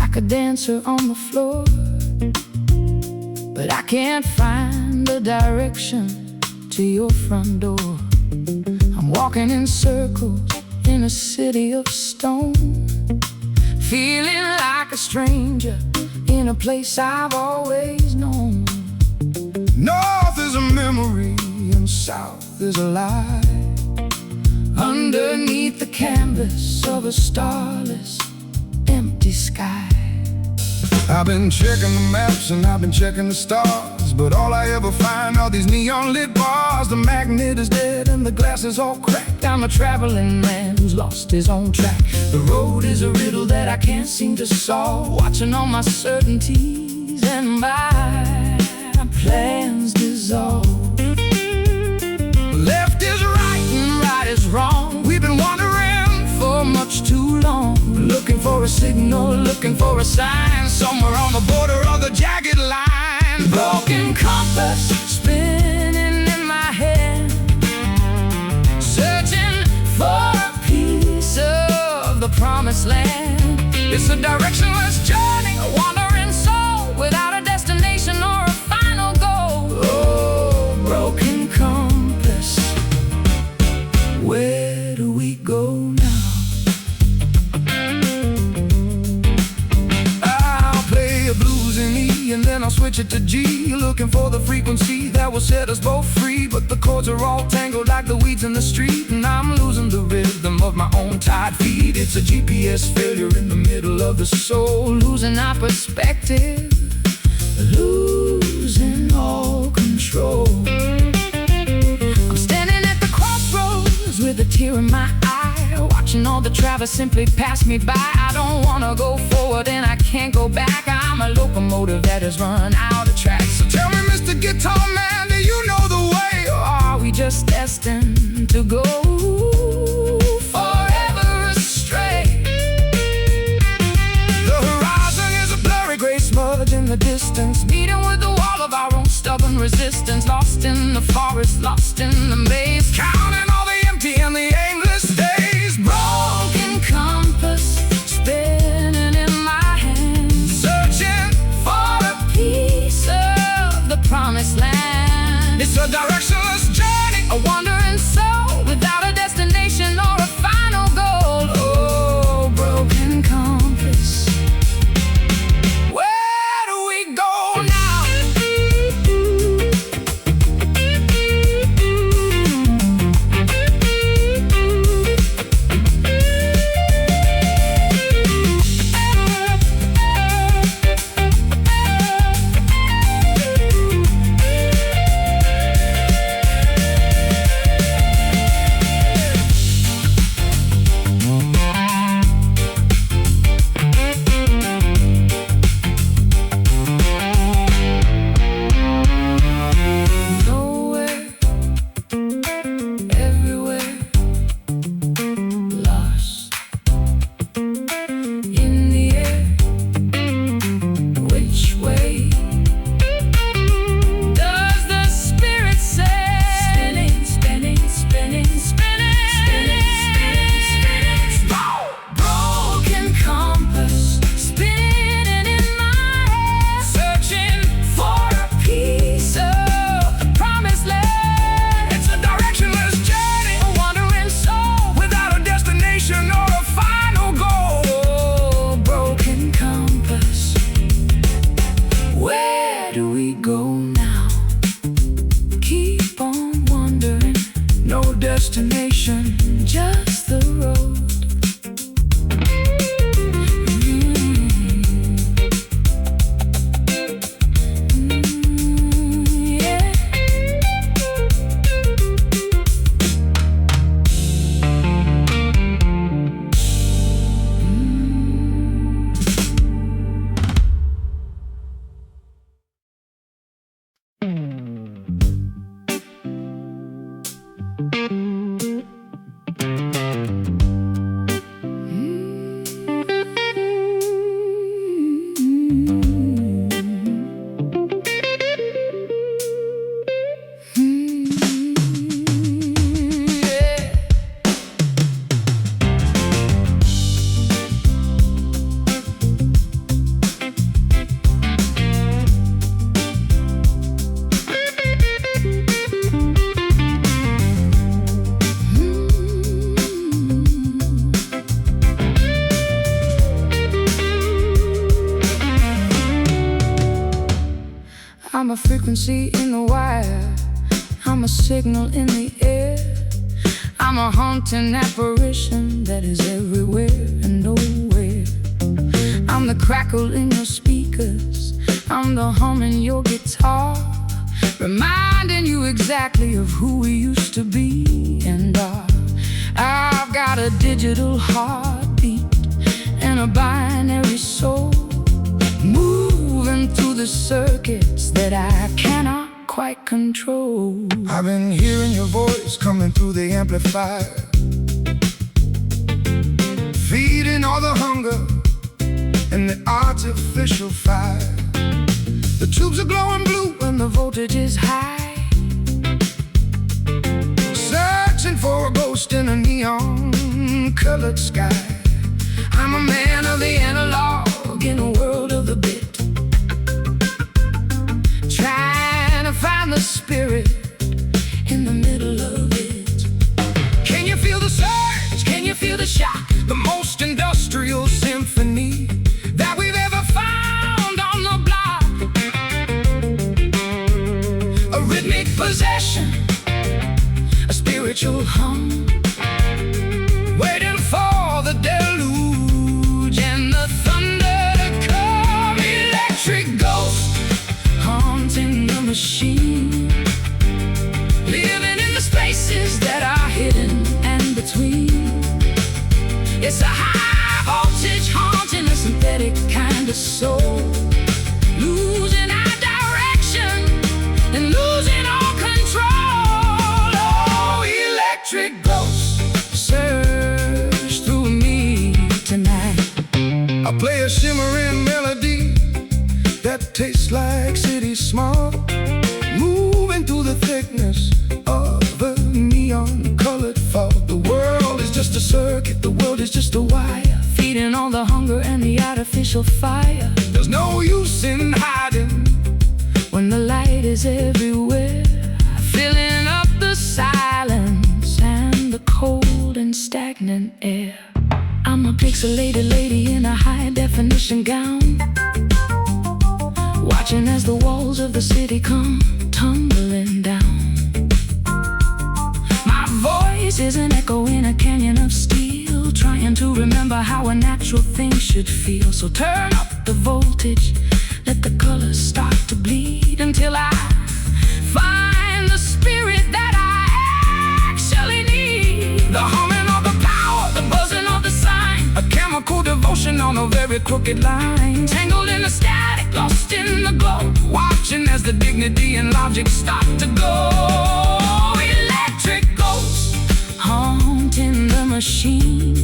like a dancer on the floor, but I can't find the direction to your front door. I'm walking in circles in a city of stone, feeling like a stranger in a place I've always known. North is a memory and south is a lie, Underneath the canvas of a starless, empty sky. I've been checking the maps and I've been checking the stars, but all I ever find are these neon lit bars. The magnet is dead and the glass is all cracked. I'm a traveling man who's lost his own track. The road is a riddle that I can't seem to solve, watching all my certainties and my plans dissolve. Left is right And right is wrong. We've been wandering For much too long, looking for a signal, looking for a sign somewhere on the border of the jagged line. Broken compass spinning in my head, searching for a piece of the promised land. It's a directionless journey, A wandering soul without a destination or a final goal. Oh, broken compass, where do we go now? I'll play a blues in E and then I'll switch it to G, looking for the frequency that will set us both free. But the chords are all tangled like the weeds in the street, and I'm losing the rhythm of my own tired feet. It's a GPS failure in the middle of the soul, Losing our perspective, losing all control. I'm standing at the crossroads with a tear in my eye, watching all the travelers simply pass me by. I don't wanna go forward and I can't go back. I'm a locomotive that has run out of tracks. So tell me, Mr. Guitar Man, do you know the way? Or are we just destined to go forever astray? The horizon is a blurry gray smudge in the distance, Meeting with the wall of our own stubborn resistance, lost in the forest, lost in the maze, counting all the empty and the aimless days. broken compass spinning in my hands, Searching for a piece of the promised land. It's a directionless journey, A wandering soul without a destination or a final goal. Oh, broken compass, where do we go now? Nowhere, everywhere, lost in the air. Which way does the spirit say? Spinning, spinning, spinning, spinning, spinning, spinning, spinning. Broken compass spinning in my head, Searching for a piece of the promised land. It's a directionless journey, A wandering soul without a destination or a final goal. Oh, broken compass, where do we go now? Keep on wandering, No destination, just the road. Yeah. I'm a frequency in the wire, I'm a signal in the air. I'm a haunting apparition that is everywhere and nowhere. I'm the crackle in your speakers, I'm the hum in your guitar, reminding you exactly of who we used to be and are. I've got a digital heartbeat and a binary soul, moving through the circuits that I cannot quite control. I've been hearing your voice coming through the amplifier, feeding all the hunger and the artificial fire. The tubes are glowing blue When the voltage is high, searching for a ghost in a neon-colored sky. I'm a man of the analog in a world of the bit, trying to find the spirit in the middle of it. Can you feel the surge? Can you feel the shock? The most industrial symphony that we've ever found on the block. A rhythmic possession, a spiritual hum, waiting for the deluge and the thunder to come. electric ghost haunting the machine, living in the spaces that are hidden and between. It's a high voltage haunting a synthetic kind of soul, losing our direction and losing all control. Oh, electric ghosts surge through me tonight. I play a shimmering melody that tastes like city smog, moving through the thickness of a neon-colored fog. The world is just a circuit, the world is just a wire, Feeding all the hunger and the artificial fire. there's no use in hiding When the light is everywhere, filling up the silence and the cold and stagnant air. I'm a pixelated lady in a high-definition gown, watching as the walls of the city come tumbling down. My voice is an echo in a canyon of steel, trying to remember how a natural thing should feel. So turn up the voltage, let the colors start to bleed, until I find the spirit that I actually need. the humming of the power, the buzzing of the sign, a chemical devotion on a very crooked line, Tangled in the static, lost in the glow, watching as the dignity and logic start to go. electric ghosts haunting the machine,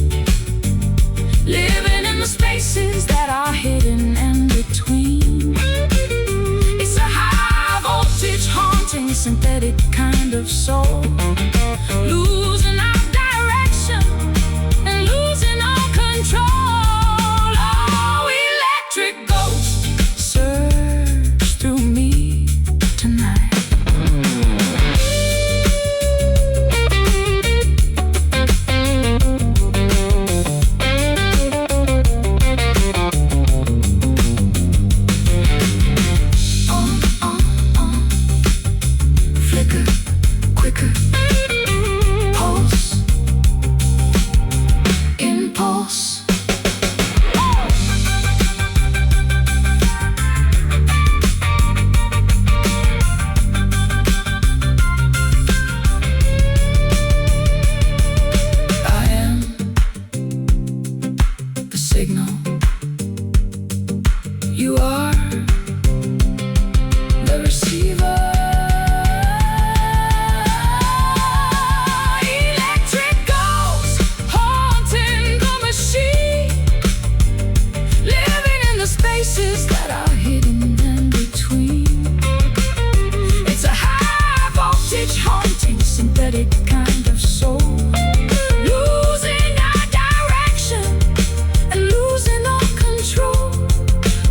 living in the spaces that are hidden and between. It's a high voltage haunting synthetic kind of soul, losing our direction and losing all control. Oh, electric ghosts surge through me tonight. Flicker, quicker, pulse, impulse. I am the signal. You are the receiver. Electric ghosts haunting the machine, living in the spaces that are hidden in between. It's a high voltage haunting synthetic kind of soul, losing our direction and losing all control.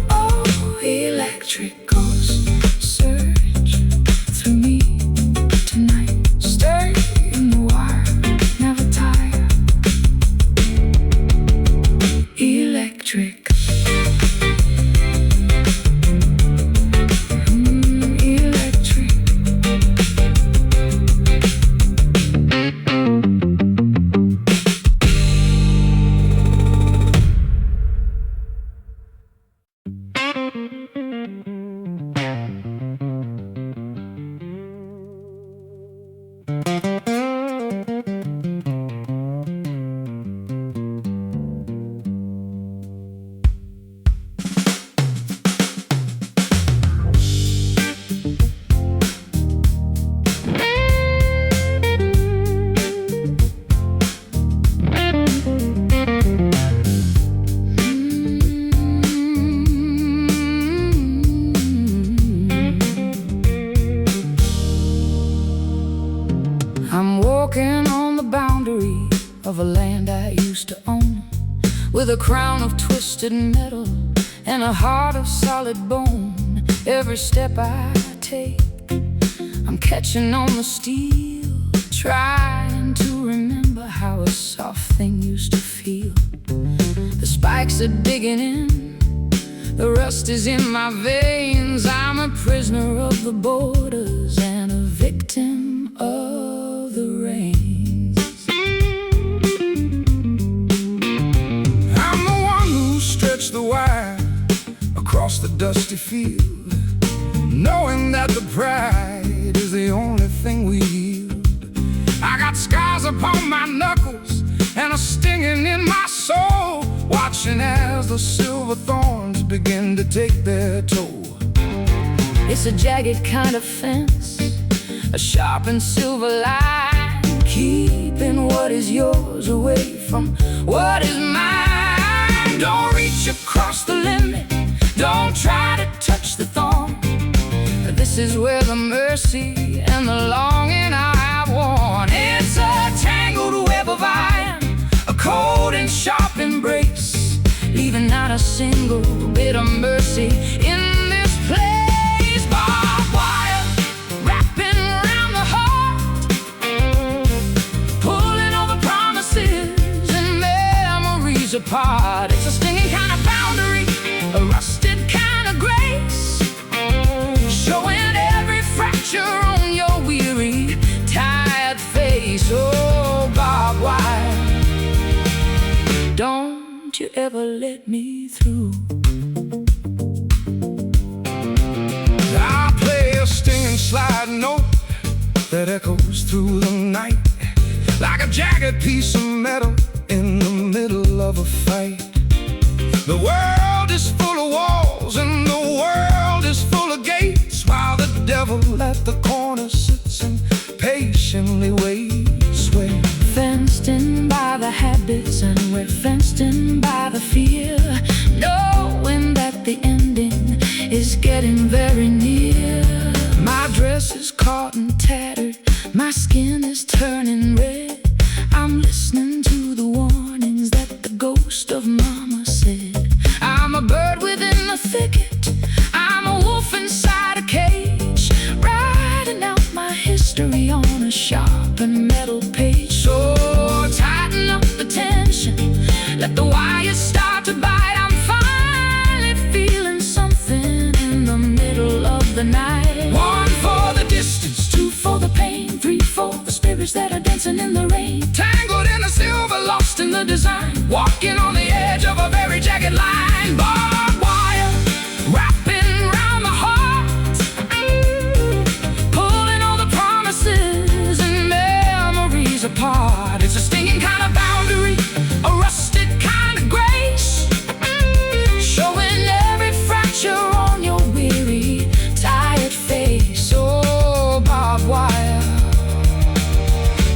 Oh, electric ghosts surge through me tonight. Stay in the wire, never tire. Electric. I'm walking on the boundary of a land I used to own, with a crown of twisted metal and a heart of solid bone. Every step I take, I'm catching on the steel, trying to remember how a soft thing used to feel. The spikes are digging in, the rust is in my veins. I'm a prisoner of the borders and a victim of the rains. I'm the one who stretched the wire across the dusty field, knowing that the pride is the only thing we yield. I got scars upon my knuckles and a stinging in my soul, watching as the silver thorns begin to take their toll. It's a jagged kind of fence, a sharp and silver line, keeping what is yours away from what is mine. Don't reach across the limit, don't try to touch the thorn. This is where the mercy and the longing I have worn. It's a tangled web of iron, a cold and sharp embrace, leaving not a single bit of mercy in this place. Barbed wire wrapping around the heart, pulling all the promises and memories apart. It's a stinging kind of boundary, a rusted kind of grace, showing every fracture on your weary, tired face. Oh, barbed wire, don't you ever let me through. I play a stinging slide note that echoes through the night, like a jagged piece of metal in the middle of a fight. The world is full of walls and the world is full of gates, while the devil at the corner sits and patiently waits. We're Fenced in by the habits and we're fenced in by the fear, knowing that the ending is getting very near. My dress is caught and tattered, my skin is turning red. I'm listening to the warnings that the ghost of mama said. I'm a bird within the thicket, I'm a wolf inside a cage, writing out my history on a sharp and metal page. So tighten up the tension, let the wires start to bite. I'm finally feeling something in the middle of the night. 1 for the distance, 2 for the pain, 3 for the spirits that are dancing in the rain, tangled in the silver, lost in the design, walking on the edge of a very jagged line. Barbed wire wrapping around the heart, pulling all the promises and memories apart. It's a stinging kind of boundary, a rusted kind of grace, showing every fracture on your weary, tired face. Oh, barbed wire,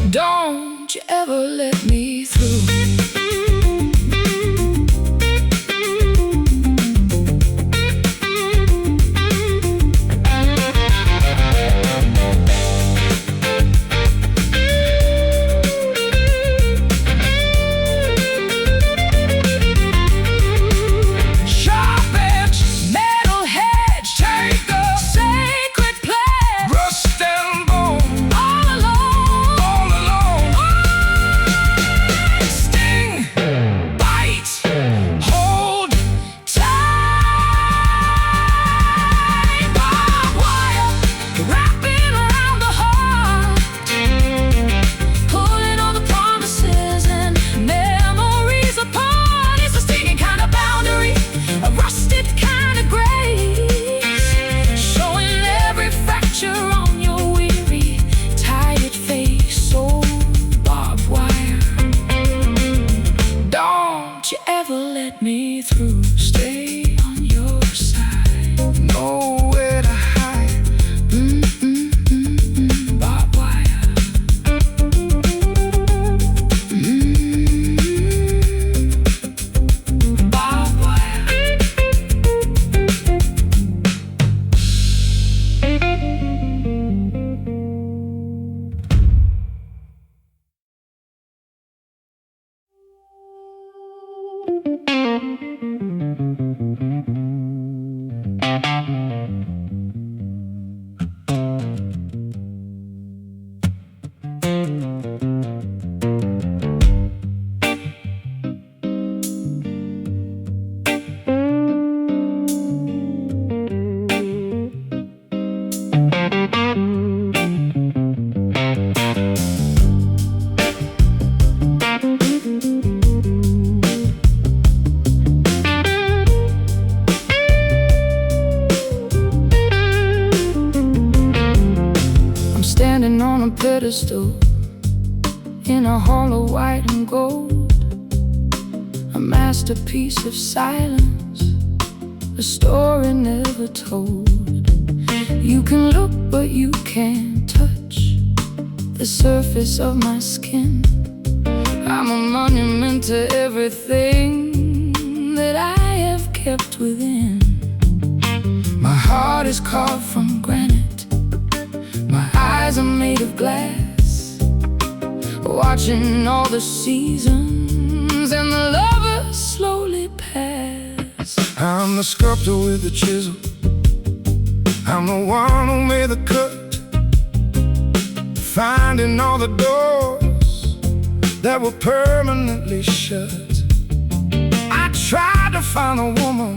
don't you ever let me through. pedestal in a hall of white and gold, a masterpiece of silence, a story never told. You can look but you can't touch the surface of my skin. I'm a monument to everything that I have kept within. My heart is carved from granite, my eyes are made of glass, watching all the seasons and the lovers slowly pass. I'm the sculptor with the chisel, I'm the one who made the cut, finding all the doors that were permanently shut. I tried to find a woman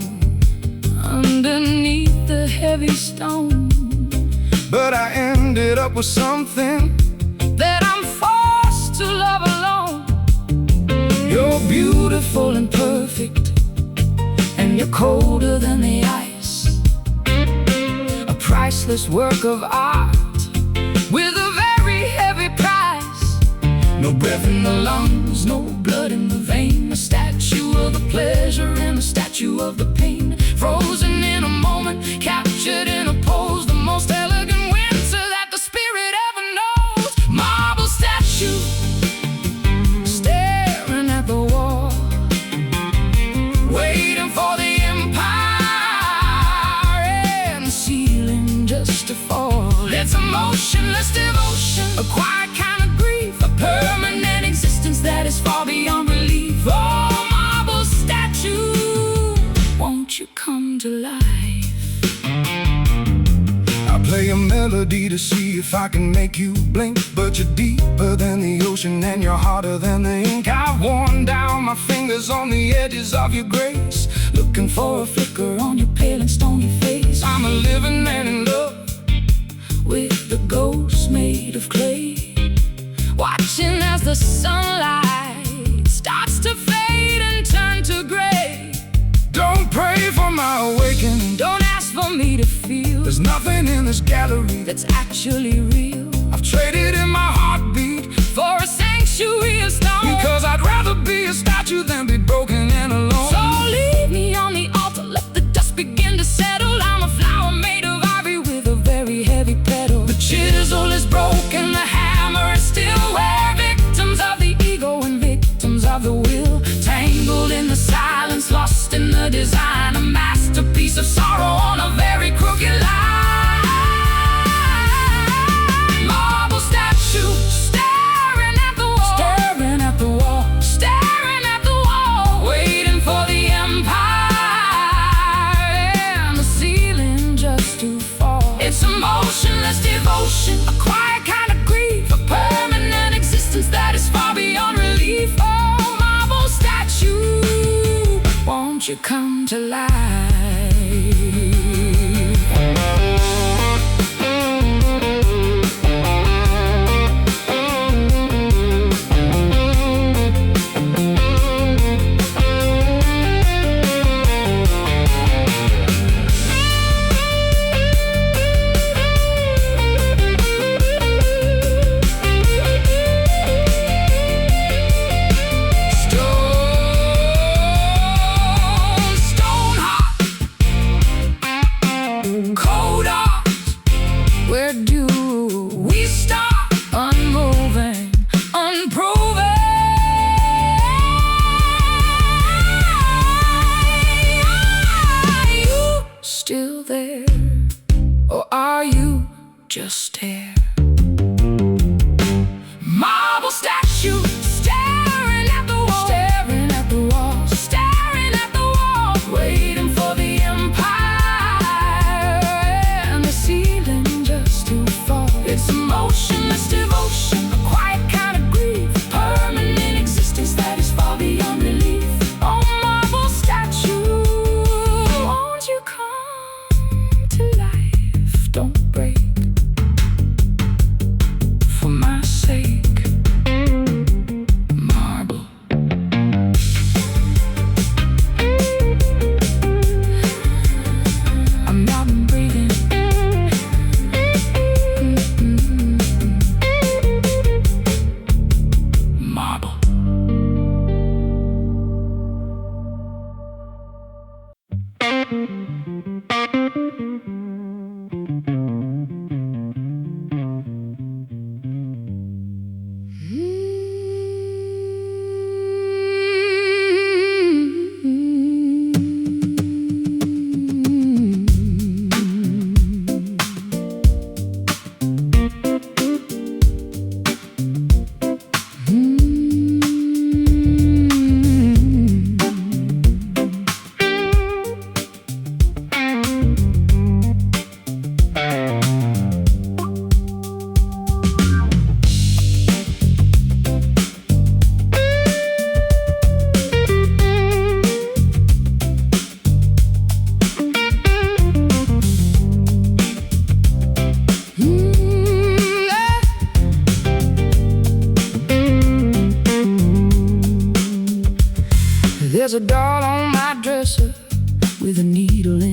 underneath the heavy stone, but I ended up with something that I'm forced to love alone. You're beautiful and perfect, and you're colder than the ice, a priceless work of art with a very heavy price. no breath in the lungs, No blood in the vein, a statue of the pleasure and a statue of the pain, frozen in a moment, captured in a pose, the most elegant winter that the spirit ever knows. Marble statue, staring at the wall, waiting for the empire and the ceiling just to fall. It's a motionless devotion, a quiet kind of grief, a permanent existence that is far beyond relief. Oh, marble statue, won't you come to life? I play a melody to see if I can make you blink, but you're deeper than the ocean and you're harder than the ink. I've worn down my fingers on the edges of your grace, Looking for a flicker on your pale and stony face. I'm a living man in love with the ghost made of clay, watching as the sunlight starts to fade and turn to gray. Don't pray for my awakening, Don't ask for me to feel there's nothing in this gallery that's actually real. I've traded in my heartbeat For a sanctuary of stone, because I'd rather be a statue than be broken and alone. so leave me on the altar, let the dust begin to settle. I'm a flower made of ivory with a very heavy petal. The chisel is broken, The hammer is still where victims of the ego and victims of the will, tangled in the silence, lost in the design, a masterpiece of sorrow on a very crooked line. Marble statue, staring at the wall, staring at the wall, staring at the wall, waiting for the empire and the ceiling just to fall. It's a motionless devotion, a quiet kind of grief, a permanent existence that is far beyond relief. Oh, marble statue, won't you come to life? Stone heart, cold heart, where do we start? Unmoving, unproven. Are you still there, or are you just there? Marble statue, staring at the wall, staring at the wall, staring at the wall, waiting for the empire and the ceiling just to fall. It's a motionless devotion, a quiet kind of grief, permanent existence that is far beyond relief. Oh, marble statue, won't you come to life? Don't break.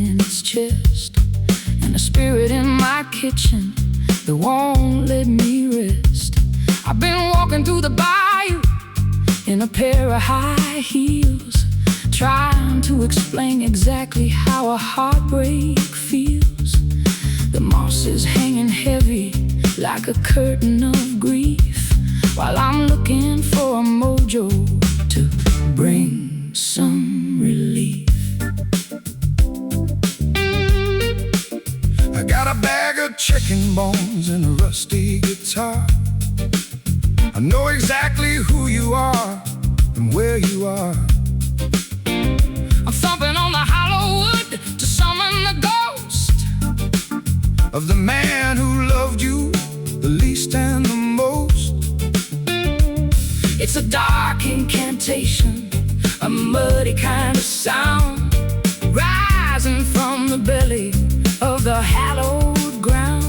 in its chest, and a spirit in my kitchen that won't let me rest. I've been walking through the bayou in a pair of high heels, trying to explain exactly how a heartbreak feels. The moss is hanging heavy like a curtain of grief, while I'm looking for a mojo to bring some relief. I got a bag of chicken bones and a rusty guitar. I know exactly who you are and where you are. I'm thumping on the hollow wood to summon the ghost of the man who loved you the least and the most. It's a dark incantation, a muddy kind of sound, rising from the belly of the hallowed ground.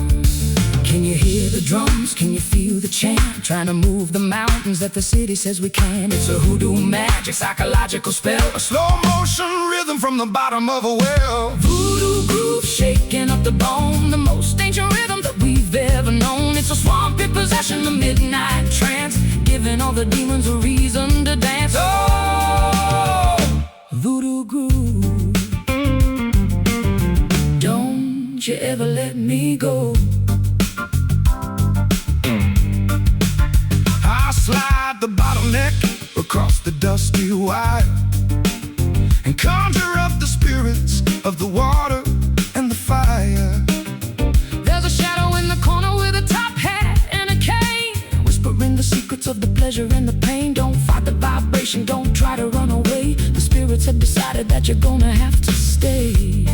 Can you hear the drums? Can you feel the chant? Trying to move the mountains that the city says we can't. It's a hoodoo magic, psychological spell, A slow motion rhythm from the bottom of a well. voodoo groove shaking up the bone, the most ancient rhythm that we've ever known. It's a swampy possession, the midnight trance, giving all the demons a reason to dance. Oh, voodoo groove, don't you ever let me go. I slide the bottleneck across the dusty wire and conjure up the spirits of the water and the fire. There's a shadow in the corner with a top hat and a cane, whispering the secrets of the pleasure and the pain. Don't fight the vibration, don't try to run away. The spirits have decided that you're gonna have to stay.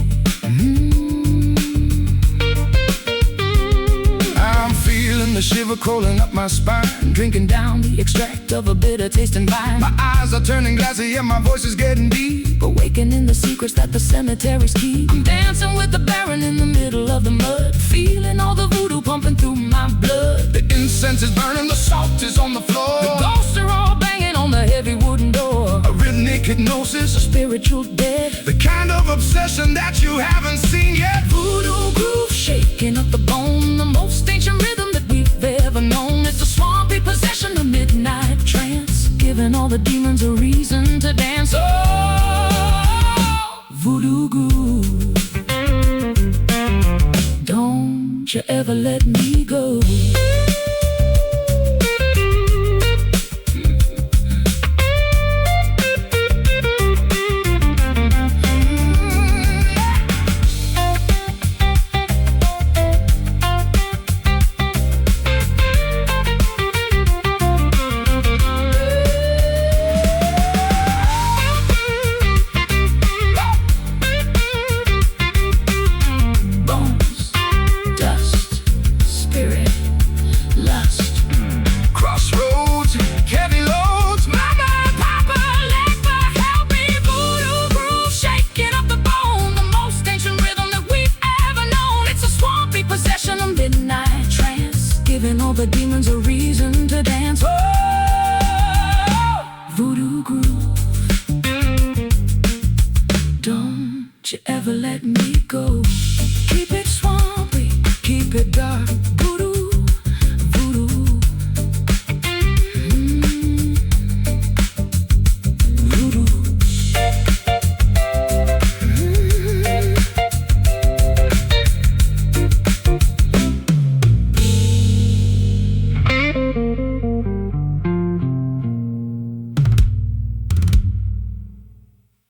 I'm feeling the shiver crawling up my spine, Drinking down the extract of a bitter tasting vine. my eyes are turning glassy and my voice is getting deep. Awakening the secrets that the cemeteries keep. I'm dancing with the Baron in the middle of the mud, feeling all the voodoo pumping through my blood. The incense is burning, the salt is on the floor. The ghosts are all banging on the heavy wooden door. A rhythmic hypnosis, A spiritual dead, the kind of obsession that you haven't seen yet. voodoo groove shaking up the bone, the most ancient rhythm that we've ever known. It's a swampy possession, a midnight trance, giving all the demons a reason to dance. Oh, voodoo groove, don't you ever let me go. Bones, dust, spirit, lust. Crossroads, heavy loads, Mama, Papa, let the help me. Voodoo groove shaking up the bone, the most ancient rhythm that we've ever known. It's a swampy possession, a midnight trance, giving all the demons a reason to dance. Oh, voodoo groove, don't you ever let me go. Keep it swampy, keep it dark,